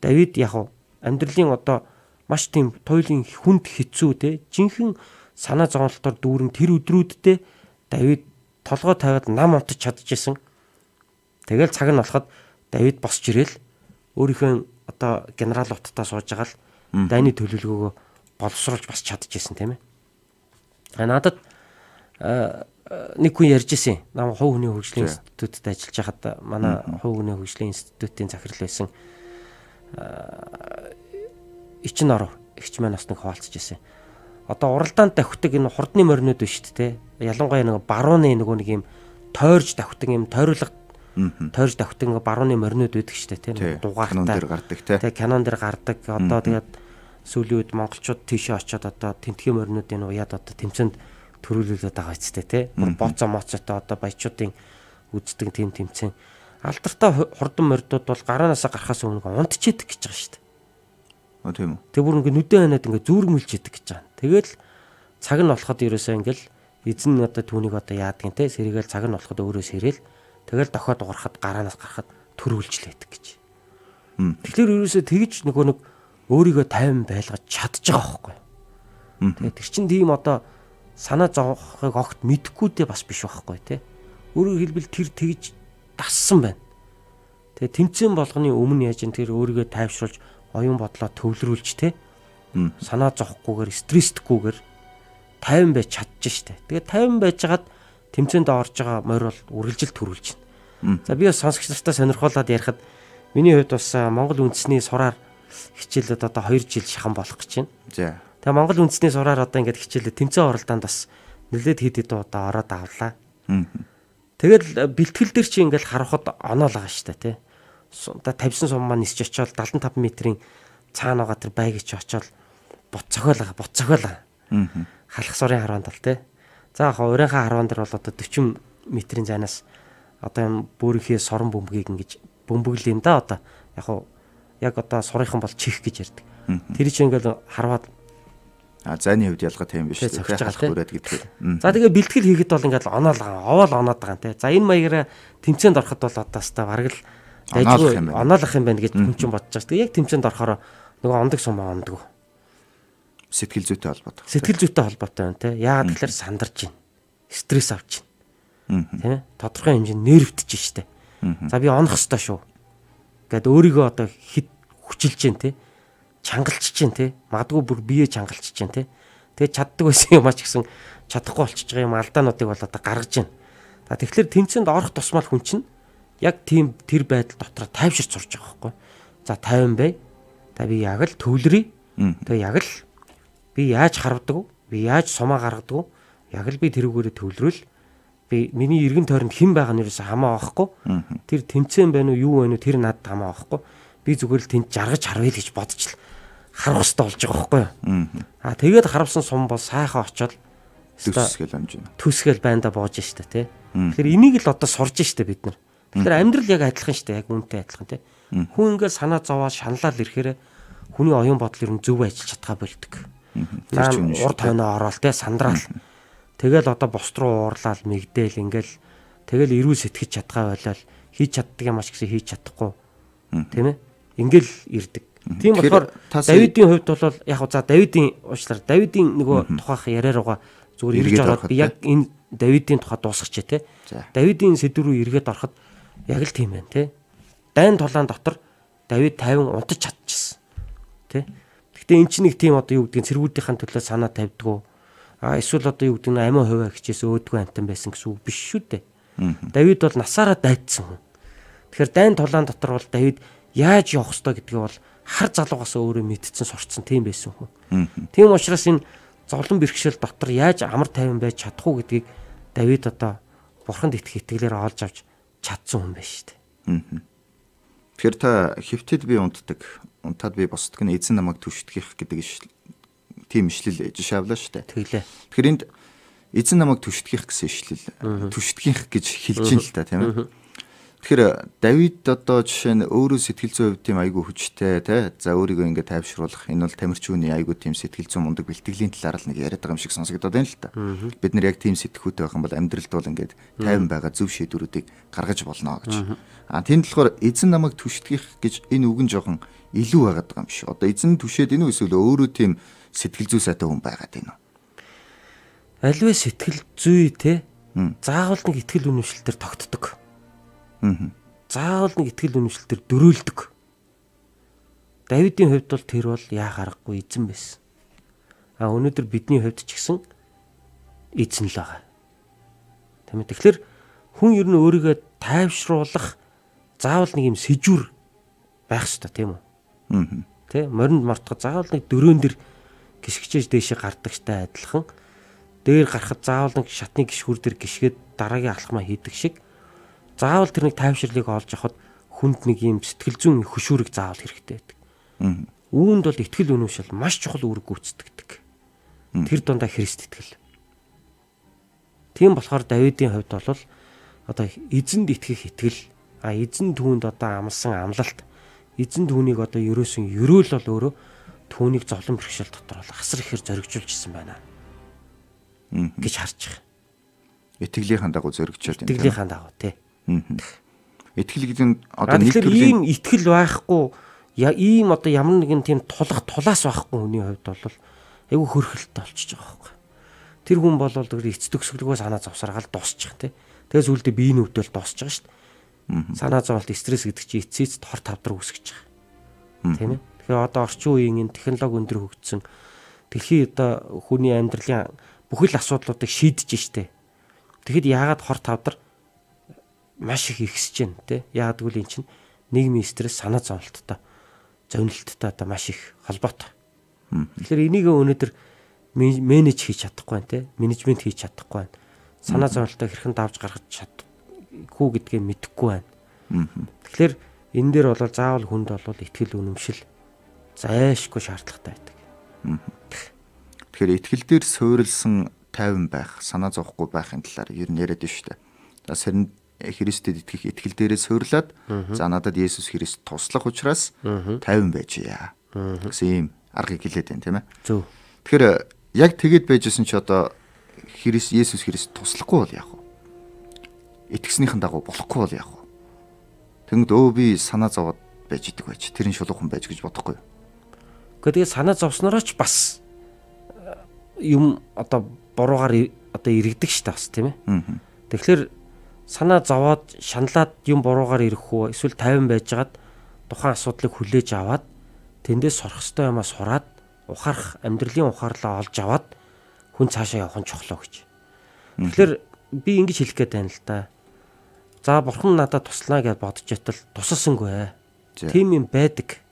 Давид яг амьдралын одоо маш тийм туйлын хүнд хэцүү те жинхэнэ санаа зовлолтоор дүүрэн тэр өдрүүддээ Давид толгой тавиад нам унтаж чадчихсан. Тэгэл цаг нь болоход Давид босч ирээл өөрийнхөө одоо генерал утаа сууж байгаа л дайны төлөвлөгөөгөө боловсруулж бас чадчихсан тийм ээ. Надад нэг хүн ярьж ирсэн. Нам хувь хүний хөгжлийн институтад ажиллаж байхад манай хувь хүний хөгжлийн институтын захирал байсан Ичин оров эгч маань бас нэг хуваалцж ирсэн. Одоо уралдаанд давхдаг энэ хурдны моринууд биш шүү дээ. Ялангуяа нэг барууны нэг юм тойрж давхдаг юм тойрлог тойрж давхдаг нэг барууны моринууд байдаг шүү дээ тийм дугаартай гардаг тийм канон дээр гардаг. Одоо тэгээд сүүлийн үед монголчууд тийшээ очиод одоо тентгийн моринуудын уяад одоо тэмцэнд төрүүлүүлээд байгаа ч тийм боцоо моцоотой одоо баячуудын үздэг тийм тэмцэн алдартай хурдан моридууд бол гараанаас гарахаас өмнө унтчихэд гэж байгаа шүү дээ. Тийм үү. Тэг бүр ингээ нүдэн ханаад ингээ зүргмэлж идэг гэж байгаа. Тэгэл цаг нь болоход ерөөсөө ингээл эзэн одоо түүнийг одоо яадгийн те сэргээл цаг нь болоход өөрөө сэрэл тэгэл дохоод угарахад гараанаас гарахад төрүүлжлээдэг гэж. Тэгэхээр ерөөсөө тэгж нөгөө нэг өөрийгөө тайван байлгаж чадж байгаа байхгүй. Тэгээ тэр чин тийм одоо санаа зовхыг огт мэдхгүйдээ бас биш байхгүй те. Өөрөөр хэлбэл тэр тэгж дассан байна. Тэгээ тэмцээн болгоны өмнө яаж ин тэр өөрийгөө тайвшруулж оюун бодлоо төвлөрүүлж те санаа зовхгүйгээр стресстгүйгээр тайван байж чадчих штэ. Тэгээд тайван байжгаад тэмцээнд орж байгаа морь бол үргэлжил төрүүлж байна. За би бас сонсогч нартай сонирхуулаад ярихад миний хувьд бас Монгол үндэсний сураар хичээлээд одоо 2 жил шахан болох гэж байна. За. Тэгээ Монгол үндэсний сураар одоо ингээд хичээлээ тэмцээн оролдоонд бас нэлээд хэд хэд удаа ороод авлаа. Тэгэл бэлтгэл дээр чи ингээд харахад оноол байгаа штэ те. Одоо тавьсан сум маань нисч очиод 75 метрийн цаана байгаа тэр байг чи очиод бут цохиолаа. Халах сурын харванд л те. За яг урийнхаа харван дээр бол одоо 40 метрийн зайнаас одоо юм бүрийнхээ сорон бөмбөгийг ингэж бөмбөглөө юм да одоо яг одоо сурынхан бол чих гэж ярьдаг. Тэр чинь ингээл харваад зайны хувьд ялгаатай юм биш үү? Халах бүрээд гэдэг. За тэгээ бэлтгэл хийхэд бол ингээл овоол оноод байгаа юм те. За энэ маягаараа тэмцээнд ороход бол одоо хэвээр бараг л оноолох юм байна гэж хүн чинь бодож байгаа. Тэгээ яг тэмцээнд орохоор нөгөө ондог сумаа ондгоо. Сэтгэл зүйтэй холбоотой. Сэтгэл зүйтэй холбоотой байна те. Яагаад тэгэхээр сандарч байна. Стресс авч байна. Тийм ээ. Тодорхой хэмжээнд нервтэж штэ. За би онох ёстой шүү. Гэт өөрийгөө одоо хит хүчилж जैन те. Чангалчж जैन те. Магадгүй бүр бие чангалчж जैन те. Тэгээ чаддаг байсан юм ач гэсэн чадахгүй болчихж байгаа юм алдаануудыг бол одоо гаргаж байна. За тэгэхээр тэмцээнд орох тусмал хүн чинь яг тийм тэр байдал дотор тайвширч сурж байгаа байхгүй. За 50 бай. За би яг л төвлөрье. Тэгээ яг л би яаж харвдаг вэ? Би яаж сумаа гаргадаг вэ? Яг л би тэрүүгээрээ төвлөрөл би миний эргэн тойронд хэн байгаа нь юусэн хамаа авахгүй. Тэр тэмцээн байна уу юу байна уу тэр надад хамаа авахгүй. Би зүгээр л тэнд жаргаж харвал гэж бодож л харах хэрэгтэй болж байгаа байхгүй юу? Тэгээд харавсан сум бол сайхан очоод төсгөл амжина. Төсгөл байнда боож штэ тий. Тэгэхээр энийг л одоо сурж штэ бид нар. Тэгэхээр амьдрал яг адилхан штэ яг үнтэй адилхан тий. Хүн ингээд санаа зовоод шаналал ирэхээр хүний оюун бодол ер нь зөв ажиллаж чадхаа болдог. Урд хойноо ороод тий сандраал. Тэгэл одоо бус руу уурлал мэгдээл ингээл тэгэл эрүүл сэтгэж чадхаа болол хийж чаддаг юм аш гэсэн хийж чадахгүй. Тийм ээ. Ингээл ирдэг. Тийм болохоор Давидын хувьд бол яг за Давидын уучлаар Давидын нөгөө тухайх яриарууга зүгээр ирж ороод би яг энэ Давидын тухай дуусгач тий. Давидын сэдв рүү эргээд ороход яг л тийм байна тий. Дайн тулаан дотор Давид 50 унтаж чадчихсан. Тий. Гэхдээ эн чинь нэг тийм одоо юу гэдгийг цэргүүдийн төлөө санаа тавьдгүү. Эсвэл одоо юу гэдэг нь амиа хуваа хичээс өөдгөө амтан байсан гэсэн үг биш шүү дээ. Давид бол насаараа дайдсан хүн. Тэгэхээр дайн тулаан дотор бол Давид яаж явах ёстой гэдгийг бол хар залуугаас өөрөө мэдсэн сурцсан тийм байсан хүн. Тийм учраас энэ зовлон бэрхшээл дотор яаж амар тайван байж чадах уу гэдгийг Давид одоо бурханд итгэх итгэлээр олж авч чадсан хүн байна шүү дээ. Тэгэхээр та хөвтөд би унтдаг, унтаад би босдог нь эзэн намайг түштгэх гэдэг тийм ишлэл жишээ авлаа шүү дээ. Тэглээ. Тэгэхээр энд эзэн намайг түштгэх гэсэн ишлэл. Түштгэх гэж хэлж ин л та тийм ээ. Тэгэхээр Давид одоо жишээ нь өөрөө сэтгэл зүйн хувьд тийм айгүй хүчтэй тий. За өөрийгөө ингээд тайвшруулах энэ бол тамирчууны айгүй тийм сэтгэл зүйн мундаг бэлтгэлийн талаар л нэг яриад байгаа юм шиг сонсогдоод байна л та. Бид нар яг тийм сэтгхүүтэй байх юм бол амьдралд бол ингээд тайван байгаа зөв шийдвэрүүдийг гаргаж болно гэж. Тийм болохоор эзэн намайг түштгэх гэж энэ үг нь жоохон илүү байгаад байгаа юм шиг. Одоо эзэн түшээд энэ эсвэл өөрөө тийм сэтгэл зүй сайтай хүн байгаад байна уу? Аливаа сэтгэл зүй те заавал нэг итгэл үнэмшилтээр тогтдог. Заавал нэг итгэл үнэмшилтээр дөрөөлдөг. Давидын хувьд бол тэр бол яа харахгүй эзэн байсан. Өнөөдөр бидний хувьд ч гэсэн эзэн л байгаа. Тийм ээ. Тэгэхээр хүн ер нь өөрийгөө тайвшруулах заавал нэг юм сэжүр байх ёстой тийм үү? Тэ моринд мартах заавал нэг дөрөөн дэр гიშгчээж дээшээ гардагтай адилхан дээр гарахад заавал нэг шатны гიშгүр дээр гიშгээд дараагийн алхмаа хийдэг шиг заавал тэр нэг тайвширлыг олж авахд хүнд нэг юм сэтгэл зүйн хөшүүрэг заавал хэрэгтэй байдаг. Үүнд бол итгэл үнэмшил маш чухал үүрэг гүйцэтгэдэг. Тэр дундаа Христ итгэл. Тийм болохоор Давидын хувьд бол одоо эзэнд итгэх итгэл, эзэн түүнд одоо амлсан амлалт, эзэн түүнийг одоо ерөөсөн ерөөл бол өөрөө түүнийг зовлон бэрхшээл дотор бол хасар ихээр зоригжуулж исэн байна гэж харж байгаа. Итгэлийнхэн дагуу зоригжуулж байна. Итгэлийнхэн дагуу тий. Итгэл гэдэг нь одоо нэг төрлийн ийм итгэл байхгүй ийм одоо ямар нэгэн тийм тулаас байхгүй хүний хувьд бол айгүй хөрхөлтөй болчихж байгаа байхгүй. Тэр хүн бол тэр эц төгсгөлгөө санаа зовсаргаал дуусчих тий. Тэгээс үлдээ биеийн өвдөл дуусч байгаа шүү дээ. Санаа зовлт стресс гэдэг чинь эцсийц хор тавдар үүсгэж байгаа. Тийм ээ. Тэгэхээр одоо орчин үеийн энэ технологи өндөр хөгжсөн дэлхийн одоо хүний амьдралын бүхэл асуудлуудыг шийдэж штэ. Тэгэхэд яагаад хор тавдар маш их ихсэж байна тий. Яагаад гэвэл эн чинь нийгмийн стресс санаа зовлттой зовнилттой одоо маш их холбоотой. Тэгэхээр энийг өнөөдөр менеж хийж чадахгүй байна тий. Менежмент хийж чадахгүй байна. Санаа зовлттой хэрхэн давж гаргаж чадахгүй гэдгийг мэдэхгүй байна. Тэгэхээр энэ дээр бол заавал хүнд бол итгэл үнэмшил зайлшгүй шаардлагатай байдаг. Тэгэхээр итгэл дээр суурилсан тайван байх, санаа зовхгүй байхын талаар ер нь яриад байна шүү дээ. Сарин Христэд итгэх итгэл дээрээ суурлаад за надад Есүс Христ туслах учраас тайван байжээ гэсэн ийм аргыг хэлээд байна тийм ээ. Зөв. Тэгэхээр яг тэгэд байжсэн чи одоо Есүс Христ туслахгүй бол яах вэ? Итгэснийхэн дагуу болохгүй бол яах вэ? Тэнгүүд би санаа зовоод байж идэг байж. Тэрийн шулуухан байж гэж бодохгүй юу? Гэхдээ санаа зовснороо ч бас юм одоо буруугаар одоо иргэдэг шүү дээ бас тийм ээ. Тэгэхээр санаа зовоод шаналаад юм буруугаар ирэх үү эсвэл тайван байжгаад тухайн асуудлыг хүлээж аваад тэндээс сурах ёстой юмаа сураад ухаарах амьдралын ухаарлаа олж аваад хүн цаашаа явах нь чухал гэж. Тэгэхээр би ингэж хэлэх гээд байна л да. За бурхан надад туслана гэж бодож байтал тусалсангүй. Тийм юм байдаг.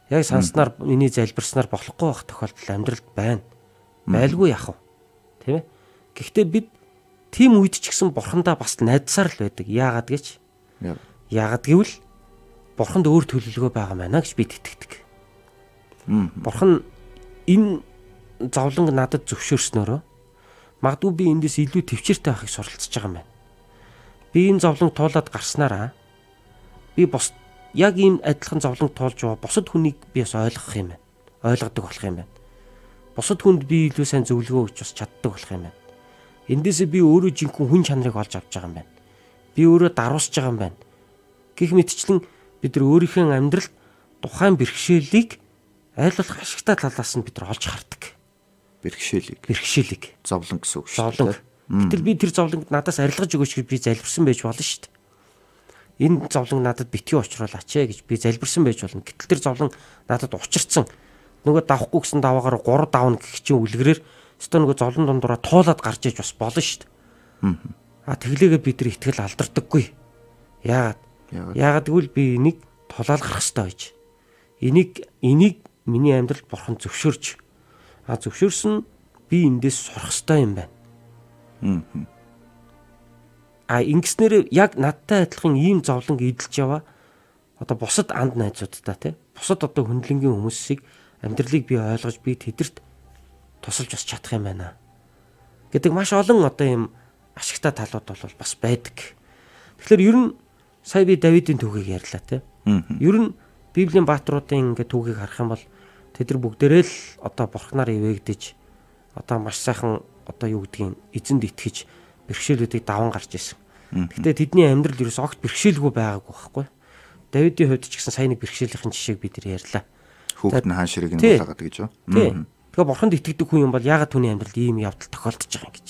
Яг санснаар миний залбирснаар болохгүй байх тохиолдол амьдралд байна. Байлгүй яах вэ? Тийм ээ. Гэхдээ бид тийм үед ч гэсэн бурхандаа бас найдсаар л байдаг. Яагаад гэж? Яагаад гэвэл бурханд өөр төлөвлөгөө байгаа маа гэж бид итгэдэг. Бурхан энэ зовлонг надад зөвшөөрснөөрөө магадгүй би эндээс илүү төвчээртэй байхыг суралцж байгаа юм байна. Би энэ зовлонг туулаад гарснараа би бос яг ийм адилхан зовлонг туулж байгаа бусад хүнийг би бас ойлгох юм байна. Ойлгодог болох юм байна. Бусад хүнд би илүү сайн зөвлөгөө өгч бас чаддаг болох юм байна. Эндээсээ би өөрөө жинхэнэ хүн чанарыг олж авч байгаа юм байна. Би өөрөө даруусж байгаа юм байна. Гэх мэтчлэн бид нар өөрийнхөө амьдралд тухайн бэрхшээлийг аль болох ашигтай талаас нь бид нар олж хардаг. Бэрхшээлийг. Зовлон гэсэн үг шүү дээ. Гэтэл би тэр зовлонгод надаас арилгаж өгөөч гэж би залбирсан байж болно шүү дээ. Энэ зовлон надад битгий учруулаач гэж би залбирсан байж болно. Гэтэл тэр зовлон надад учирцсан. Нөгөө давхгүй гэсэн даваагаар 3 давна гэх чинь үлгэрээр өстөө нөгөө зовлон дундураа туулаад гарч иж бас болно шүү дээ. Тэглээгээ бид нар итгэл алдардаггүй. Яагаад гэвэл би энийг тулаалгах хэрэгтэй байж. Энийг миний амьдрал бурхан зөвшөөрч. Зөвшөөрсөн би эндээс сурах хэрэгтэй юм байна. Ингэснээр яг надтай адилхан ийм зовлонг эдэлж яваа одоо бусад анд найзуудтай тий. Бусад одоо хүндлэнгийн хүмүүсийг амьдралыг би ойлгож би тэдэрт тусалж бас чадах юм байна гэдэг маш олон одоо ийм ашигтай талууд бол бас байдаг. Тэгэхээр ер нь сая би Давидын түүхийг ярьлаа те. Ер нь Библийн баатруудын ингээ түүхийг харах юм бол тэд нар бүгдээрээ л одоо бурхнаар ивэгдэж одоо маш сайхан одоо юу гэдгийг эзэнд итгэж бэрхшээлүүдийг даван гарч ирсэн. Гэхдээ тэдний амьдрал ерөөс огт бэрхшээлгүй байгаагүй байхгүй. Давидын хувьд ч гэсэн сайн нэг бэрхшээлийнхэн жишээг бид нар ярьлаа. Хүүхэд нь хаан ширийг нь булаагаад гэж юу? Тэгэхээр бурханд итгэдэг хүн юм бол яагаад түүний амьдралд ийм явдал тохиолдож байгаа юм гэж.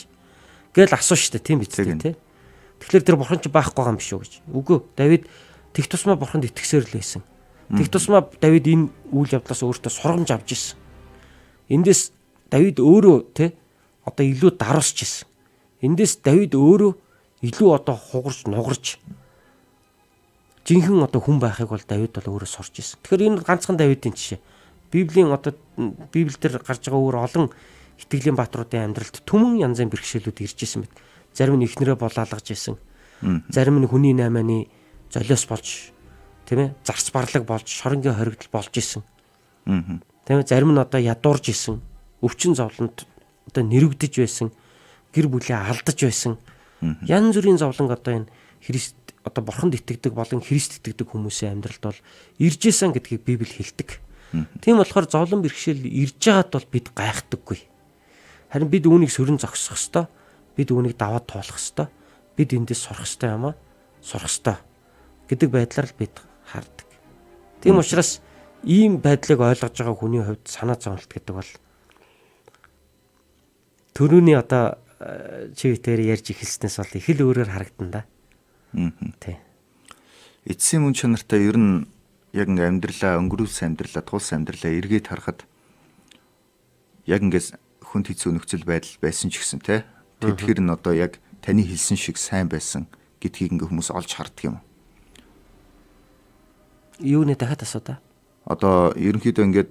Гээл асуу штэ тийм биз дээ тий. Тэгэхээр тэр бурхан ч байхгүй байгаа юм биш үү гэж. Үгүй Давид тэг тусмаа бурханд итгэсээр л байсан. Тэг тусмаа Давид энэ үйл явдлаас өөртөө сургамж авч ирсэн. Эндээс Давид өөрөө тий одоо илүү даруусч ирсэн. Эндээс Давид өөрөө илүү одоо хугарч нугарч жинхэнэ одоо хүн байхыг бол Давид бол өөрөө сурч ирсэн. Тэгэхээр энэ ганцхан Давидын жишээ. Библиэлд гарч байгаа өөр олон итгэлийн баатруудын амьдралд түмэн янзын бэрхшээлүүд ирж исэн мэт. Зарим нь ихнэрээ болоалгаж исэн. Зарим нь хүний наймааны золиос болж тийм ээ зарц барлаг болж шоронгийн хоригдол болж исэн. Тийм ээ зарим нь одоо ядуурж исэн. Өвчин зовлонд одоо нэрвдэж байсан. Гэр бүлээ алдаж байсан. Янз бүрийн зовлон одоо энэ Христ одоо бурханд итгэдэг болон Христ итгэдэг хүмүүсийн амьдралд бол ирж исэн гэдгийг Библи хэлдэг. Тийм болохоор зовлон бэрхшээл ирж байгаад бол бид гайхдаггүй. Харин бид үүнийг сөрөн зогсох ёстой. Бид үүнийг даваад туулах ёстой. Бид эндээс сурах ёстой юм аа. Сурах ёстой гэдэг байдлаар л бид хардаг. Тийм учраас ийм байдлыг ойлгож байгаа хүний хувьд санаа зовлт гэдэг бол төрөний одоо чивээр ярьж эхэлснээс бол их л өөрөөр харагдан да. Тий. Эцсийн мөн чанартай ер нь яг ингээ амьдралаа өнгөрүүлсэн амьдралаа туулсан амьдралаа эргээд харахад яг ингээ хүнд хэцүү нөхцөл байдал байсан ч гэсэн те тэдгээр нь одоо яг таны хэлсэн шиг сайн байсан гэдгийг ингээ хүмүүс олж харддаг юм. Юу нэ дахиад асуу та. Одоо ерөнхийдөө ингээд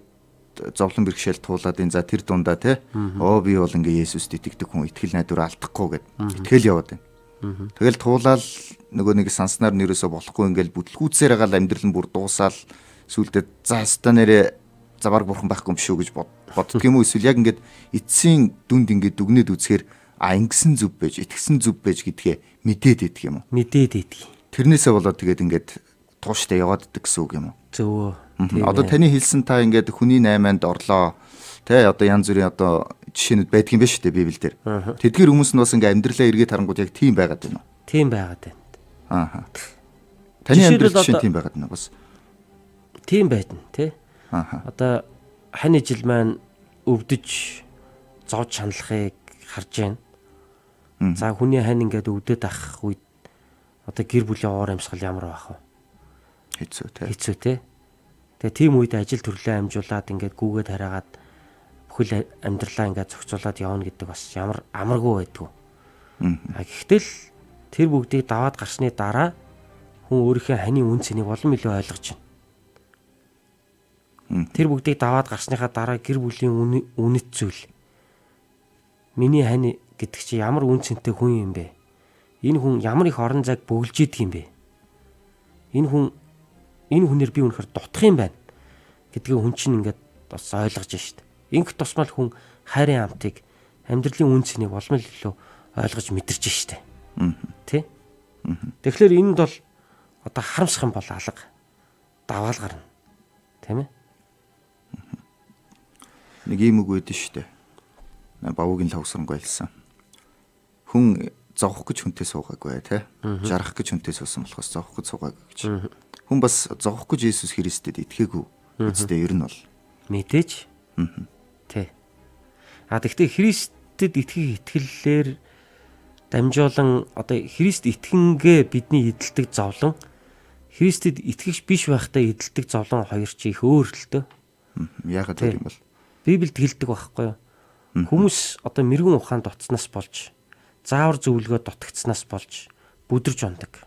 зовлон бэрхшээл туулаад энэ за тэр дундаа те би бол ингээ Есүст итгэдэг хүн итгэл найдвар алдахгүй гэд итгэл яваад байна. Тэгэл туулаад нөгөө нэг санснаар нэрээсээ болохгүй ингээл бүтлгүүцээр гаал амьдрал нь бүр дуусаал сүулдэ за хаста нэрээ завар бурхан байхгүй юм шүү гэж боддөг юм уу эсвэл яг ингээд эцсийн дүнд ингээд дүгнээд үзэхээр ингэсэн зүв байж итгэсэн зүв байж гэдгээ мэдээд идэг юм уу? Мэдээд идэг. Тэрнээсээ болоод тэгээд ингээд тууштай яваад идэг гэсэн үг юм уу? Зөв. Одоо таны хэлсэн та ингээд хүний 8-нд орлоо. Тэ одоо янз бүрийн одоо жишээнүүд байдаг юм байна шүү дээ Библиэлд. Тэдгээр хүмүүс нь бас ингээд амьдралаа эргээд харангууд яг тийм байгаад байна уу? Тийм байгаад байна. Таны амьдрал жишээ тийм байгаад байна бас. Тийм байна тий. Одоо хань жил маань өвдөж зовж шаналхыг харж байна. За хүний хань ингээд өвдөд ах үед одоо гэр бүлийн уур амьсгал ямар байх вэ? Хэцүү тий. Хэцүү тий. Тэгээ тийм үед ажил төрлөө амжуулаад ингээд гүүгээд хараагаад бүхэл амьдралаа ингээд зохицуулаад явна гэдэг бас ямар амаргүй байдгүй. Гэхдээ л тэр бүгдийг даваад гарсны дараа хүн өөрийнхөө ханы үн цэнийг улам илүү ойлгож байна. Тэр бүгдийг даваад гарсныхаа дараа гэр бүлийн үнэт зүйл. Миний хань гэдэг чи ямар үн цэнтэй хүн юм бэ? Энэ хүн ямар их орон зайг бөглж идэг юм бэ? Энэ хүнээр би үнэхээр дутах юм байна гэдгийг хүн чинь ингээд бас ойлгож шít. Инх тусмал хүн хайрын амтыг амьдралын үн цэнийг улам илүү ойлгож мэдэрч шít. Тэ? Тэгэхээр энд бол одоо харамсах юм бол алга даваал гарна. Тийм ээ? Нэг юм үг өгдөн шүү дээ. Бавуугийн лавсрангуй хэлсэн. Хүн зовох гэж хүнтэй суугаагүй тий. Жарах гэж хүнтэй суусан болохоос зовох гэж суугаагүй гэж. Хүн бас зовох гэж Иесус Христэд итгээгүй. Үсттэй ер нь бол мэдээж. Тий. Тэгвэл Христэд итгэлээр дамжуулан одоо Христ итгэнгээ бидний эдэлдэг зовлон Христэд итгэгч биш байхдаа эдэлдэг зовлон хоёр чи их өөрлөлтөө. Яагаад гэвэл юм бол Библиэд хэлдэг байхгүй юу? Хүмүүс одоо мэрэгэн ухаанд утснаас болж заавар зөвлөгөө дутагдсанаас болж бүдэрж ундаг.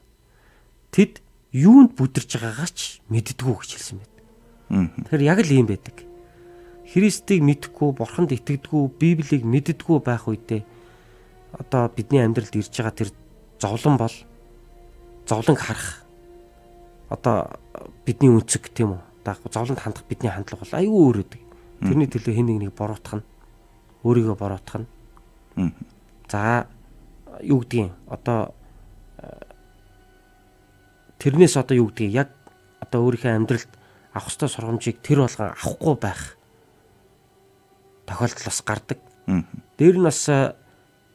Тэд юунд бүдэрж байгаагаа ч мэддэггүй гэж хэлсэн байдаг. Тэгэхээр яг л ийм байдаг. Христийг мэдхгүй, бурханд итгэдэггүй, Библийг мэддэггүй байх үедээ одоо бидний амьдралд ирж байгаа тэр зовлон бол зовлонг харах одоо бидний үнцэг тийм үү? Зовлонд хандах бидний хандлага бол аюу өөр өдөг. Тэрний төлөө хэн нэг буруутгах нь өөрийгөө буруутгах нь. За юу гэдгийг одоо тэрнээс одоо юу гэдгийг яг одоо өөрийнхөө амьдралд авах ёстой сургамжийг тэр болгон авахгүй байх тохиолдол бас гардаг. Дээр нь бас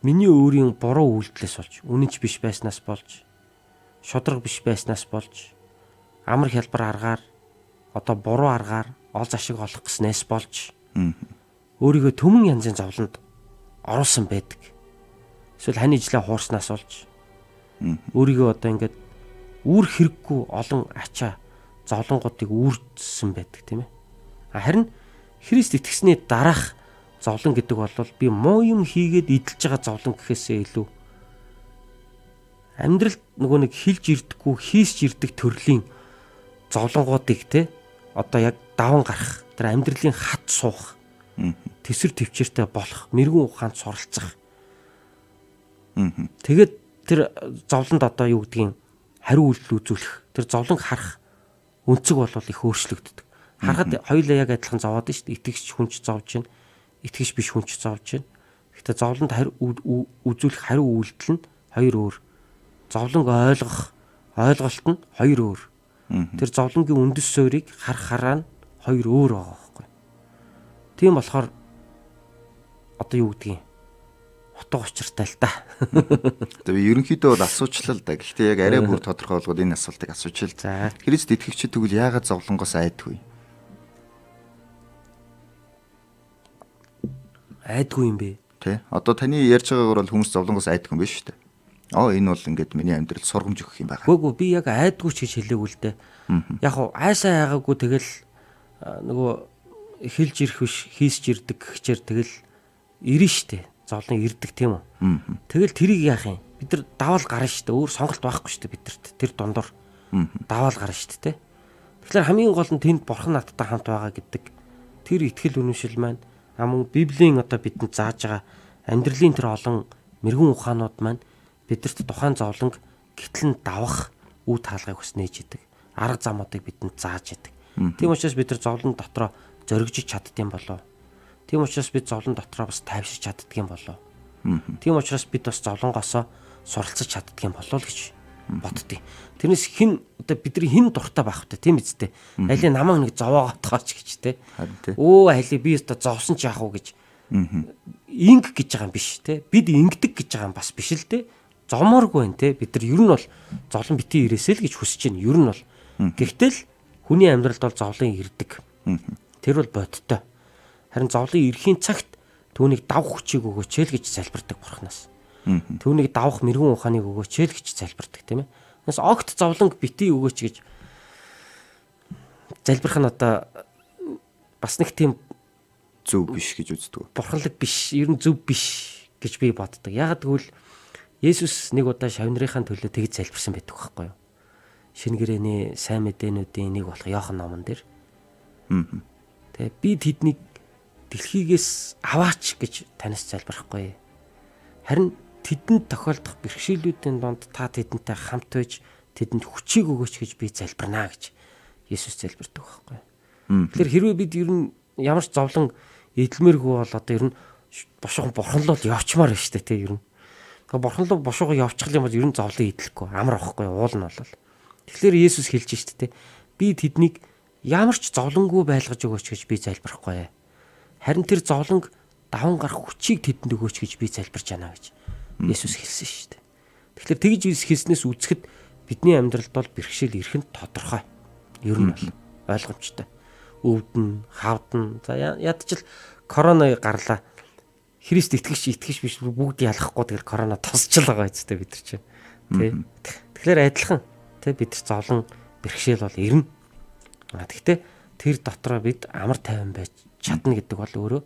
миний өөрийн буруу үйлдэлээс болж, үнэнч биш байснаас болж, шудраг биш байснаас болж, амар хялбар аргаар одоо буруу аргаар олж ашиг олох гэснээс болж өөрийгөө төмөн янзын зовлонд оруулсан байдаг. Эсвэл хань ижлээ хуурснаас болж өөрийгөө одоо ингээд үүр хэрэггүй олон ачаа зовлонгуудыг үүрдсэн байдаг тийм ээ. Харин Христ итгэсний дараах зовлон гэдэг бол би муу юм хийгээд идэлж байгаа зовлон гэхээсээ илүү амьдралд нөгөө нэг хилж ирдэггүй хийсч ирдэг төрлийн зовлонгуудыг те одоо яг даван гарах тэр амьдралын хат суух тэсэр төвчээртэй болох мэрэгэн ухаанд суралцах тэгээд тэр зовлонд одоо юу гэдгийг хариу үйлдэл үзүүлэх тэр зовлон харах өнцөг бол их өөрчлөгддөг. Харахад хоёулаа яг адилхан зовоод шүү дээ. Итгэгч хүн ч зовж байна. Итгэгч биш хүн ч зовж байна. Гэхдээ зовлонд үзүүлэх хариу үйлдэл нь хоёр өөр. Зовлонг ойлголт нь хоёр өөр. Тэр зовлонгийн үндэс суурийг харахаараа нь хоёр өөр байгаа байхгүй. Тийм болохоор одоо юу гэдгийг утга учиртай л та. Тэгээ ерөнхийдөө бол асуучлал да. Гэхдээ яг арай бүр тодорхой болгоод энэ асуултыг асууж л. Христ итгэгчид тэгвэл яагаад зовлонгоос айдгүй? Айдгүй юм бэ? Тэ. Одоо таны ярьж байгаагаар бол хүмүүс зовлонгоос айдгүй юм биш үү? Энэ бол ингээд миний амьдрал сургамж өгөх юм байна. Гүг би яг айдгүй ч гэж хэлээгүй л дээ. Яг хуу айсаа яагаагүй тэгэл нөгөө хэлж ирэх биш хийсч ирдэг гэхчээр тэгэл ирнэ штэ. Зовлон ирдэг тийм үү? Тэгэл тэрийг яах юм? Бид нар даваал гарна штэ. Өөр сонголт байхгүй штэ бидэрт. Тэр дундор даваал гарна штэ тэ. Тэгэхээр хамгийн гол нь тэнд бурхан надтай хамт байгаа гэдэг тэр итгэл үнэмшил маань мөн Библийн одоо бидэнд зааж байгаа амьдралын тэр олон мэрэгэн ухаанууд маань бидэрт тухайн зовлонг гэтлэн давах үе таалгыг бас нээж идэг. Арга замуудыг бидэнд зааж идэг. Тийм учраас бид нар зовлон дотроо зоригжиж чаддсан болов. Тийм учраас бид зовлон дотроо бас тайвширч чаддсан болов. Тийм учраас бид бас зовлонгоосоо суралцаж чаддсан болов л гэж боддتي. Тэрнээс хин одоо бидний хин дуртай байх вэ тийм биз дээ. Айлын намайг нэг зовоогоотгооч гэж те. Өө айлыг би одоо зовсон ч яах вэ гэж. Инг гэж байгаа юм биш те. Бид ингэдэг гэж байгаа юм бас биш л те. Зомооргүй байна те. Бид нар ер нь бол зовлон битгий ирээсэй л гэж хүсэж байна. Ер нь бол. Гэхдээ л хүний амьдралд бол зовлон ирдэг. Тэр бол бодтой. Харин зовлон ирэхийн цагт түүнийг давах хүчийг өгөөч л гэж залбирдаг бурхнаас. Түүнийг давах мэрэгэн ухааныг өгөөч л гэж залбирдаг тийм ээ. Нас огт зовлонг битгий өгөөч гэж залбирх нь одоо бас нэг тийм зөв биш гэж үздэг. Бурханлаг биш, ер нь зөв биш гэж би боддог. Яг тэгвэл Есүс нэг удаа шавнырынхаа төлөө тэгж залбирсан байдаг байхгүй юу? Шинэ гэрээний сайн мэдээнүүдийн нэг болох Иохан номон дээр. Тэгээ би тэднийг дэлхийгээс аваач гэж танаас залбирахгүй. Харин тэдэнд тохиолдох бэрхшээлүүдийн донд та тэдэнтэй хамт байж тэдэнд хүчийг өгөөч гэж би залбирнаа гэж Есүс залбирдаг байхгүй. Тэгэхээр хэрвээ бид ер нь ямар ч зовлон эдлмээргүй бол одоо ер нь бошгон бурханлал явчмаар байна шүү дээ тий ер нь. Бурханлал бошгоо явчих юм бол ер нь зовлон эдлэхгүй амар авахгүй уул нь болол. Тэгэхээр Есүс хэлж штэ тий би тэднийг ямар ч зовлонгүй байлгаж өгөөч гэж би залбирахгүй. Харин тэр зовлонг даван гарах хүчийг тэдэнд өгөөч гэж би залбирч байна гэж Есүс хэлсэн шүү дээ. Тэгэхээр тэгж хэлснээс үзэхэд бидний амьдралд бол бэрхшээл ирэх нь тодорхой. Ер нь бол ойлгомжтой. Өвдөн, хавдан. За ядчил корона гарлаа. Христ итгэж биш бүгд ялахгүй тэгэл корона тосч л байгаа үстэй бид нар чинь. Тэ. Тэгэхээр адилхан тэ бид зовлон бэрхшээл бол ирнэ. Гэхдээ тэр дотроо бид амар тайван байж чадна гэдэг бол өөрөө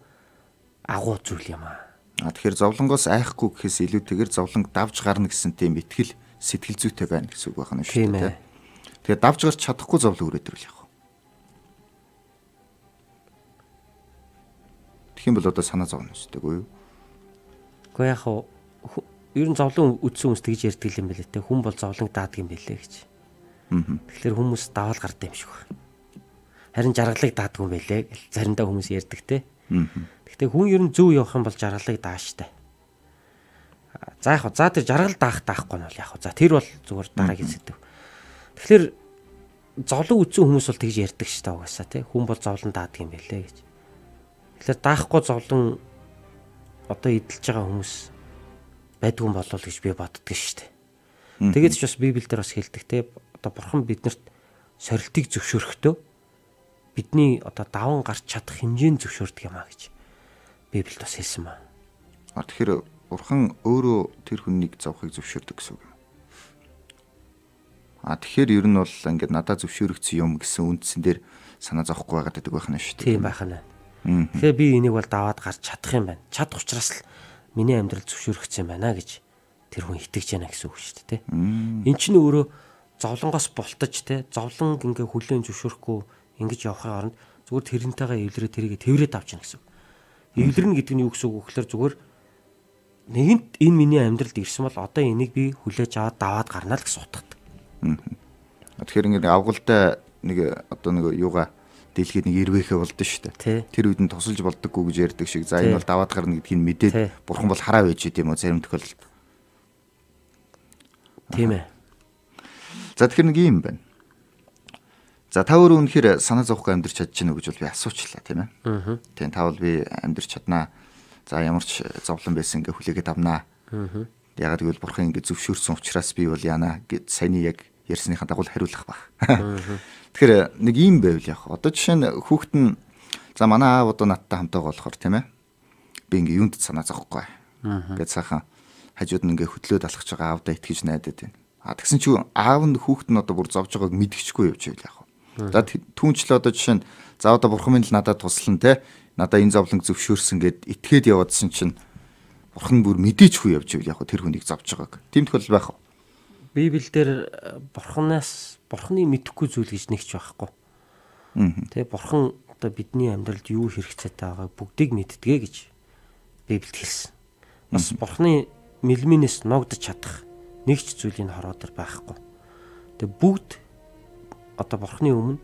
агуу зүйл юм аа. Тэгэхээр зовлонгоос айхгүй гэхээс илүүтэйгээр зовлонг давж гарна гэсэн тийм итгэл сэтгэл зүйтэй байна гэсэн үг байна шүү дээ. Тэгэхээр давж гарч чадахгүй зовлон өрөөд ирвэл яах вэ? Тэгэх юм бол одоо санаа зовно шүү дээ, үгүй юу? Гэхдээ яг ер нь зовлон үдсэн хүмүүс тэгж ярьдаг юм билээ те. Хүн бол зовлонг даадаг юм билээ гэж. Тэгэхээр хүмүүс даваал гардаг юм шиг байна. Харин жаргалыг даадаг юм билээ гэж заримдаа хүмүүс ярьдаг те. Гэхдээ хүн ер нь зөв явах юм бол жаргалыг дааштай. За яг за тэр жаргал даахгүй нь бол яг за тэр бол зүгээр дараагийн сэдв. Тэгэхээр зовлон үтсэн хүмүүс бол тэгж ярьдаг ш та угаасаа тий. Хүн бол зовлон даадаг юм байлээ гэж. Тэгэхээр даахгүй зовлон одоо эдэлж байгаа хүмүүс байдгүй болов гэж би боддөг ш тэ. Тэгээд ч бас Библиэлд бас хэлдэг тий. Одоо бурхан биднэрт сорилтыг зөвшөөрөхдөө бидний одоо даван гарч чадах хэмжээнд зөвшөөрдөг юм а гэж Библиэлд бас хэлсэн ба. Тэгэхээр бурхан өөрөө тэр хүнийг зовхыг зөвшөөрдөг гэсэн үг юм. Тэгэхээр ер нь бол ингээд надад зөвшөөрөгдсөн юм гэсэн үндсэн дээр санаа зовхгүй байгаад байдаг байх нь шүү дээ. Тийм байх нь. Тэгэхээр би энийг бол даваад гарч чадах юм байна. Чадах учраас л миний амьдрал зөвшөөрөгдсөн юм байна гэж тэр хүн итгэж яана гэсэн үг шүү дээ. Эн чинь өөрөө зовлонгоос бултаж те зовлон ингээ хүлээн зөвшөөрөхгүй ингэж явахын оронд зүгээр тэрнтэйгээ эвлэрээ тэрийг тэврээд авч яана гэсэн үг. Эвлэрнэ гэдэг нь юу гэсэн үг гэхээр зүгээр нэгэнт энэ миний амьдралд ирсэн бол одоо энийг би хүлээж аваад даваад гарна л гэсэн утгатай. Тэгэхээр ингээд авгалтай нэг одоо нэг юугаа дэлхийд нэг ирвэхэ болдсон шүү дээ. Тэр үед нь тусалж болдоггүй гэж ярьдаг шиг. За энэ бол даваад гарна гэдгийг мэдээд бурхан бол хараа байж идэм үү зарим тохиолдолд. Тийм ээ. За тэгэхээр нэг юм байна. За та өөрөө үнэхээр санаа зовхгүй амьдарч чадж гэнэ гэж бол би асуучлаа тийм ээ. Тийм та бол би амьдарч чаднаа. За ямар ч зовлон байсан ингээ хүлээгээд авнаа. Ягаад гэвэл бурхан ингээ зөвшөөрсөн учраас би бол яана гэд саяны яг ярьсныхаа дагуу хариулах баг. Тэгэхээр нэг юм байвал яг одоо жишээ нь хүүхэд нь за манай аав одоо надтай хамтаа болохоор тийм ээ. Би ингээ юунд санаа зовхгүй. Гэт сайхан хажууд нь ингээ хөдлөөд алхаж байгаа аавдаа итгэж найдаад байна. Тэгсэн чинь аав нь хүүхэд нь одоо бүр зовж байгааг мэдчихгүй явж байл яг. За түүнчлээ одоо жишээ нь за одоо бурхан минь л надад туслан те надаа энэ зовлонг зөвшөөрсөн гэд итгээд яваадсан чинь бурхан бүр мэдээчгүй явж байл яг тэр хүнийг зовж байгааг. Тийм тохиол байх уу? Библиэлд бурханы мэдэхгүй зүйл гэж нэгч байхгүй. Тэ бурхан одоо бидний амьдралд юу хэрэгцээтэй байгааг бүгдийг мэддэг гэж Библиэд хэлсэн. Бас бурханы мэлминээс ногдож чадах нэг ч зүйлийн хороо дээр байхгүй. Тэгээ бүгд одоо бурханы өмнө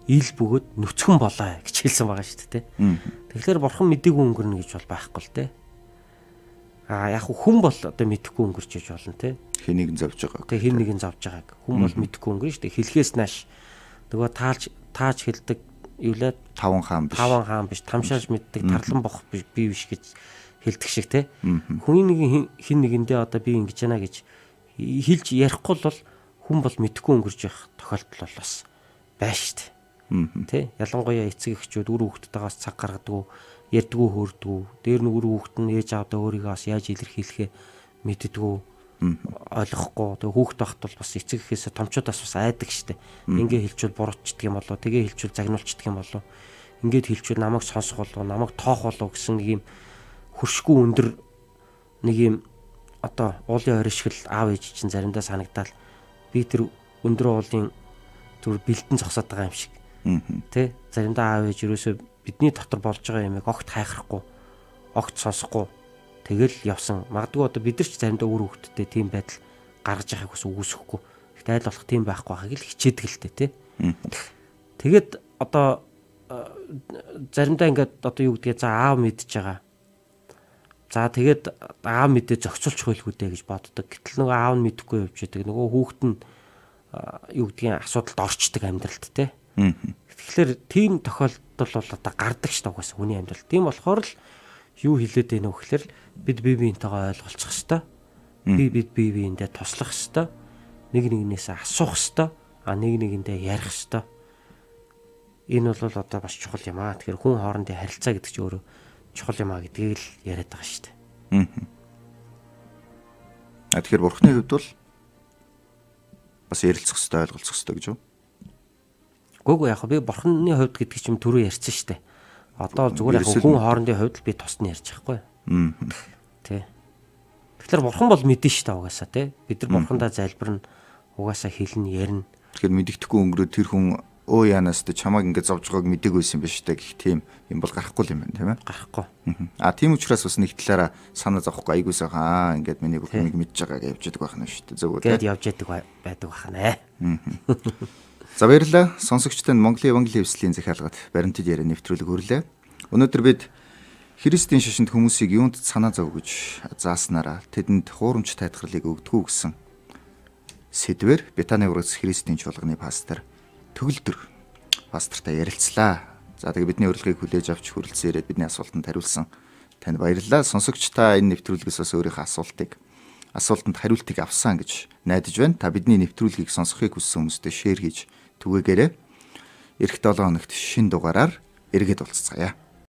ил бөгөөд нүцгэн болоо гэж хэлсэн байгаа шүү дээ. Тэгэхээр бурхан мэдээгүй өнгөрнө гэж бол байхгүй л дээ. Яг хүн бол одоо мэдэхгүй өнгөрч иж болно те. Хэнийг нь зовж байгааг. Тэгээ хин нэг нь зовж байгааг. Хүн бол мэдэхгүй өнгөрнө шүү дээ. Хэлхээс нааш нөгөө тааж хэлдэг юулаад таван хаан биш тамшааж мэддэг тарлан бох би биш гэж хэлдэг шиг те. Хүний нэг хин нэгэндээ одоо би ингэж яана гэж хэлж ярихгүй бол хүн бол мэдэхгүй өнгөрж явах тохиолдол бол бас байна шүү дээ. Тэ ялангуяа эцэг эхчүүд үр хүүхдтэйгээс цаг гаргадаг, ярьдгүү хөөрдгүү. Дээр нь үр хүүхд нь ээж аавдаа өөрийгөө бас яаж илэрхийлэхээ мэддэггүй, ойлгохгүй. Тэгээ хүүхд багт бол бас эцэг эхээсээ томчуудаас бас айдаг штэ. Ингээ хэлчүүл буруутчдаг юм болоо, тэгээ хэлчүүл загнуулчдаг юм болоо. Ингээд хэлчүүл намайг сонсох болов, намайг тоох болов гэсэн нэг юм хөршгүй өндөр нэг юм одоо уулын орой шиг л аав ээж чинь заримдаа санагдаал би тэр өндөр уулын зүр бэлтэн зогсоод байгаа юм шиг. Тэ заримдаа аав ээж юусоо бидний дотор болж байгаа юмыг огт хайхрахгүй, огт сонсохгүй тэгэл явсан. Магадгүй одоо бид нар ч заримдаа үр хөвгтдээ тийм байдал гаргаж яхахыг бас үгүйсэхгүй. Гэхдээ айл болох тийм байхгүй байхыг л хичээдэг л дээ, тэ. Тэгээд одоо заримдаа ингээд одоо юу гэдгийг за аав мэдж байгаа. За тэгээд аав мэдээ зохицуулч хөлгүй дээ гэж боддог. Гэтэл нөгөө аав нь мэдэхгүй явж байдаг. Нөгөө хүүхэд нь юу гэдгийг асуудалд орчдөг амьдралд те. Тэгэхээр тийм тохиолдол бол одоо гардаг ш тагаас хүний амьдрал. Тийм болохоор л юу хэлээд байна вэ гэхээр бид бие биентэйгээ ойлголцох хэвээр. Бид бие биендээ туслах хэвээр. Нэг нэгнээс асуух хэвээр. Нэг нэгэндээ ярих хэвээр. Энэ бол одоо бас чухал юм аа. Тэгэхээр хүн хоорондын харилцаа гэдэг чинь өөрөө чухал юм аа гэдгийг л яриад байгаа шүү дээ. Тэгэхээр бурхны хувьд бол бас ярилцах хэрэгтэй, ойлголцох хэрэгтэй гэж үү? Гүг яг би бурхны хувьд гэдэг чинь түрүү ярьсан шүү дээ. Одоо зүгээр яг хүн хоорондын хувьд би тусна ярьж байхгүй. Тэ. Тэгэхээр бурхан бол мэдэн шүү дээ угаасаа тий. Бид нар бурхандаа залбирна, угаасаа хэлнэ, ярина. Тэгэхээр мэддэхгүй өнгөрөө тэр хүн өө янаас тэ чамайг ингээд зовж байгааг мдэггүй юм биш үү гэх тийм юм бол гарахгүй юм байна тийм ээ. Гарахгүй. Тийм учраас бас нэг талаараа санаа зовхгүй айгуусаа ингээд миний бүхнийг мэдж байгааг явж яадаг байх нь шүү дээ. Зөв үү? Гэт явж яадаг байдаг бахнаа. За баярлалаа. Сонсогчдод Монголын Евангелийн эвслийн захиалгад баримтат яриа нэвтрүүлэг хүрлээ. Өнөөдөр бид Христийн шашинд хүмүүсийг юунд санаа зов гэж зааснараа тэдэнд хуурамч тайлхарлыг өгдөггүй гэсэн сэдвээр Бетани ургац Христийн чуулганы пастор Төгөлдөр пастортай ярилцлаа. За тэгээ бидний урилгыг хүлээж авч хүрэлцэн ирээд бидний асуултанд хариулсан танд баярлалаа. Сонсогч та энэ нэвтрүүлгээс бас өөрийнхөө асуултанд хариултыг авсан гэж найдаж байна. Та бидний нэвтрүүлгийг сонсохыг хүссэн хүмүүстээ шеэр хийж түгээгээрэй. Эх 7 хоногт шинэ дугаараар эргээд уулзцаая.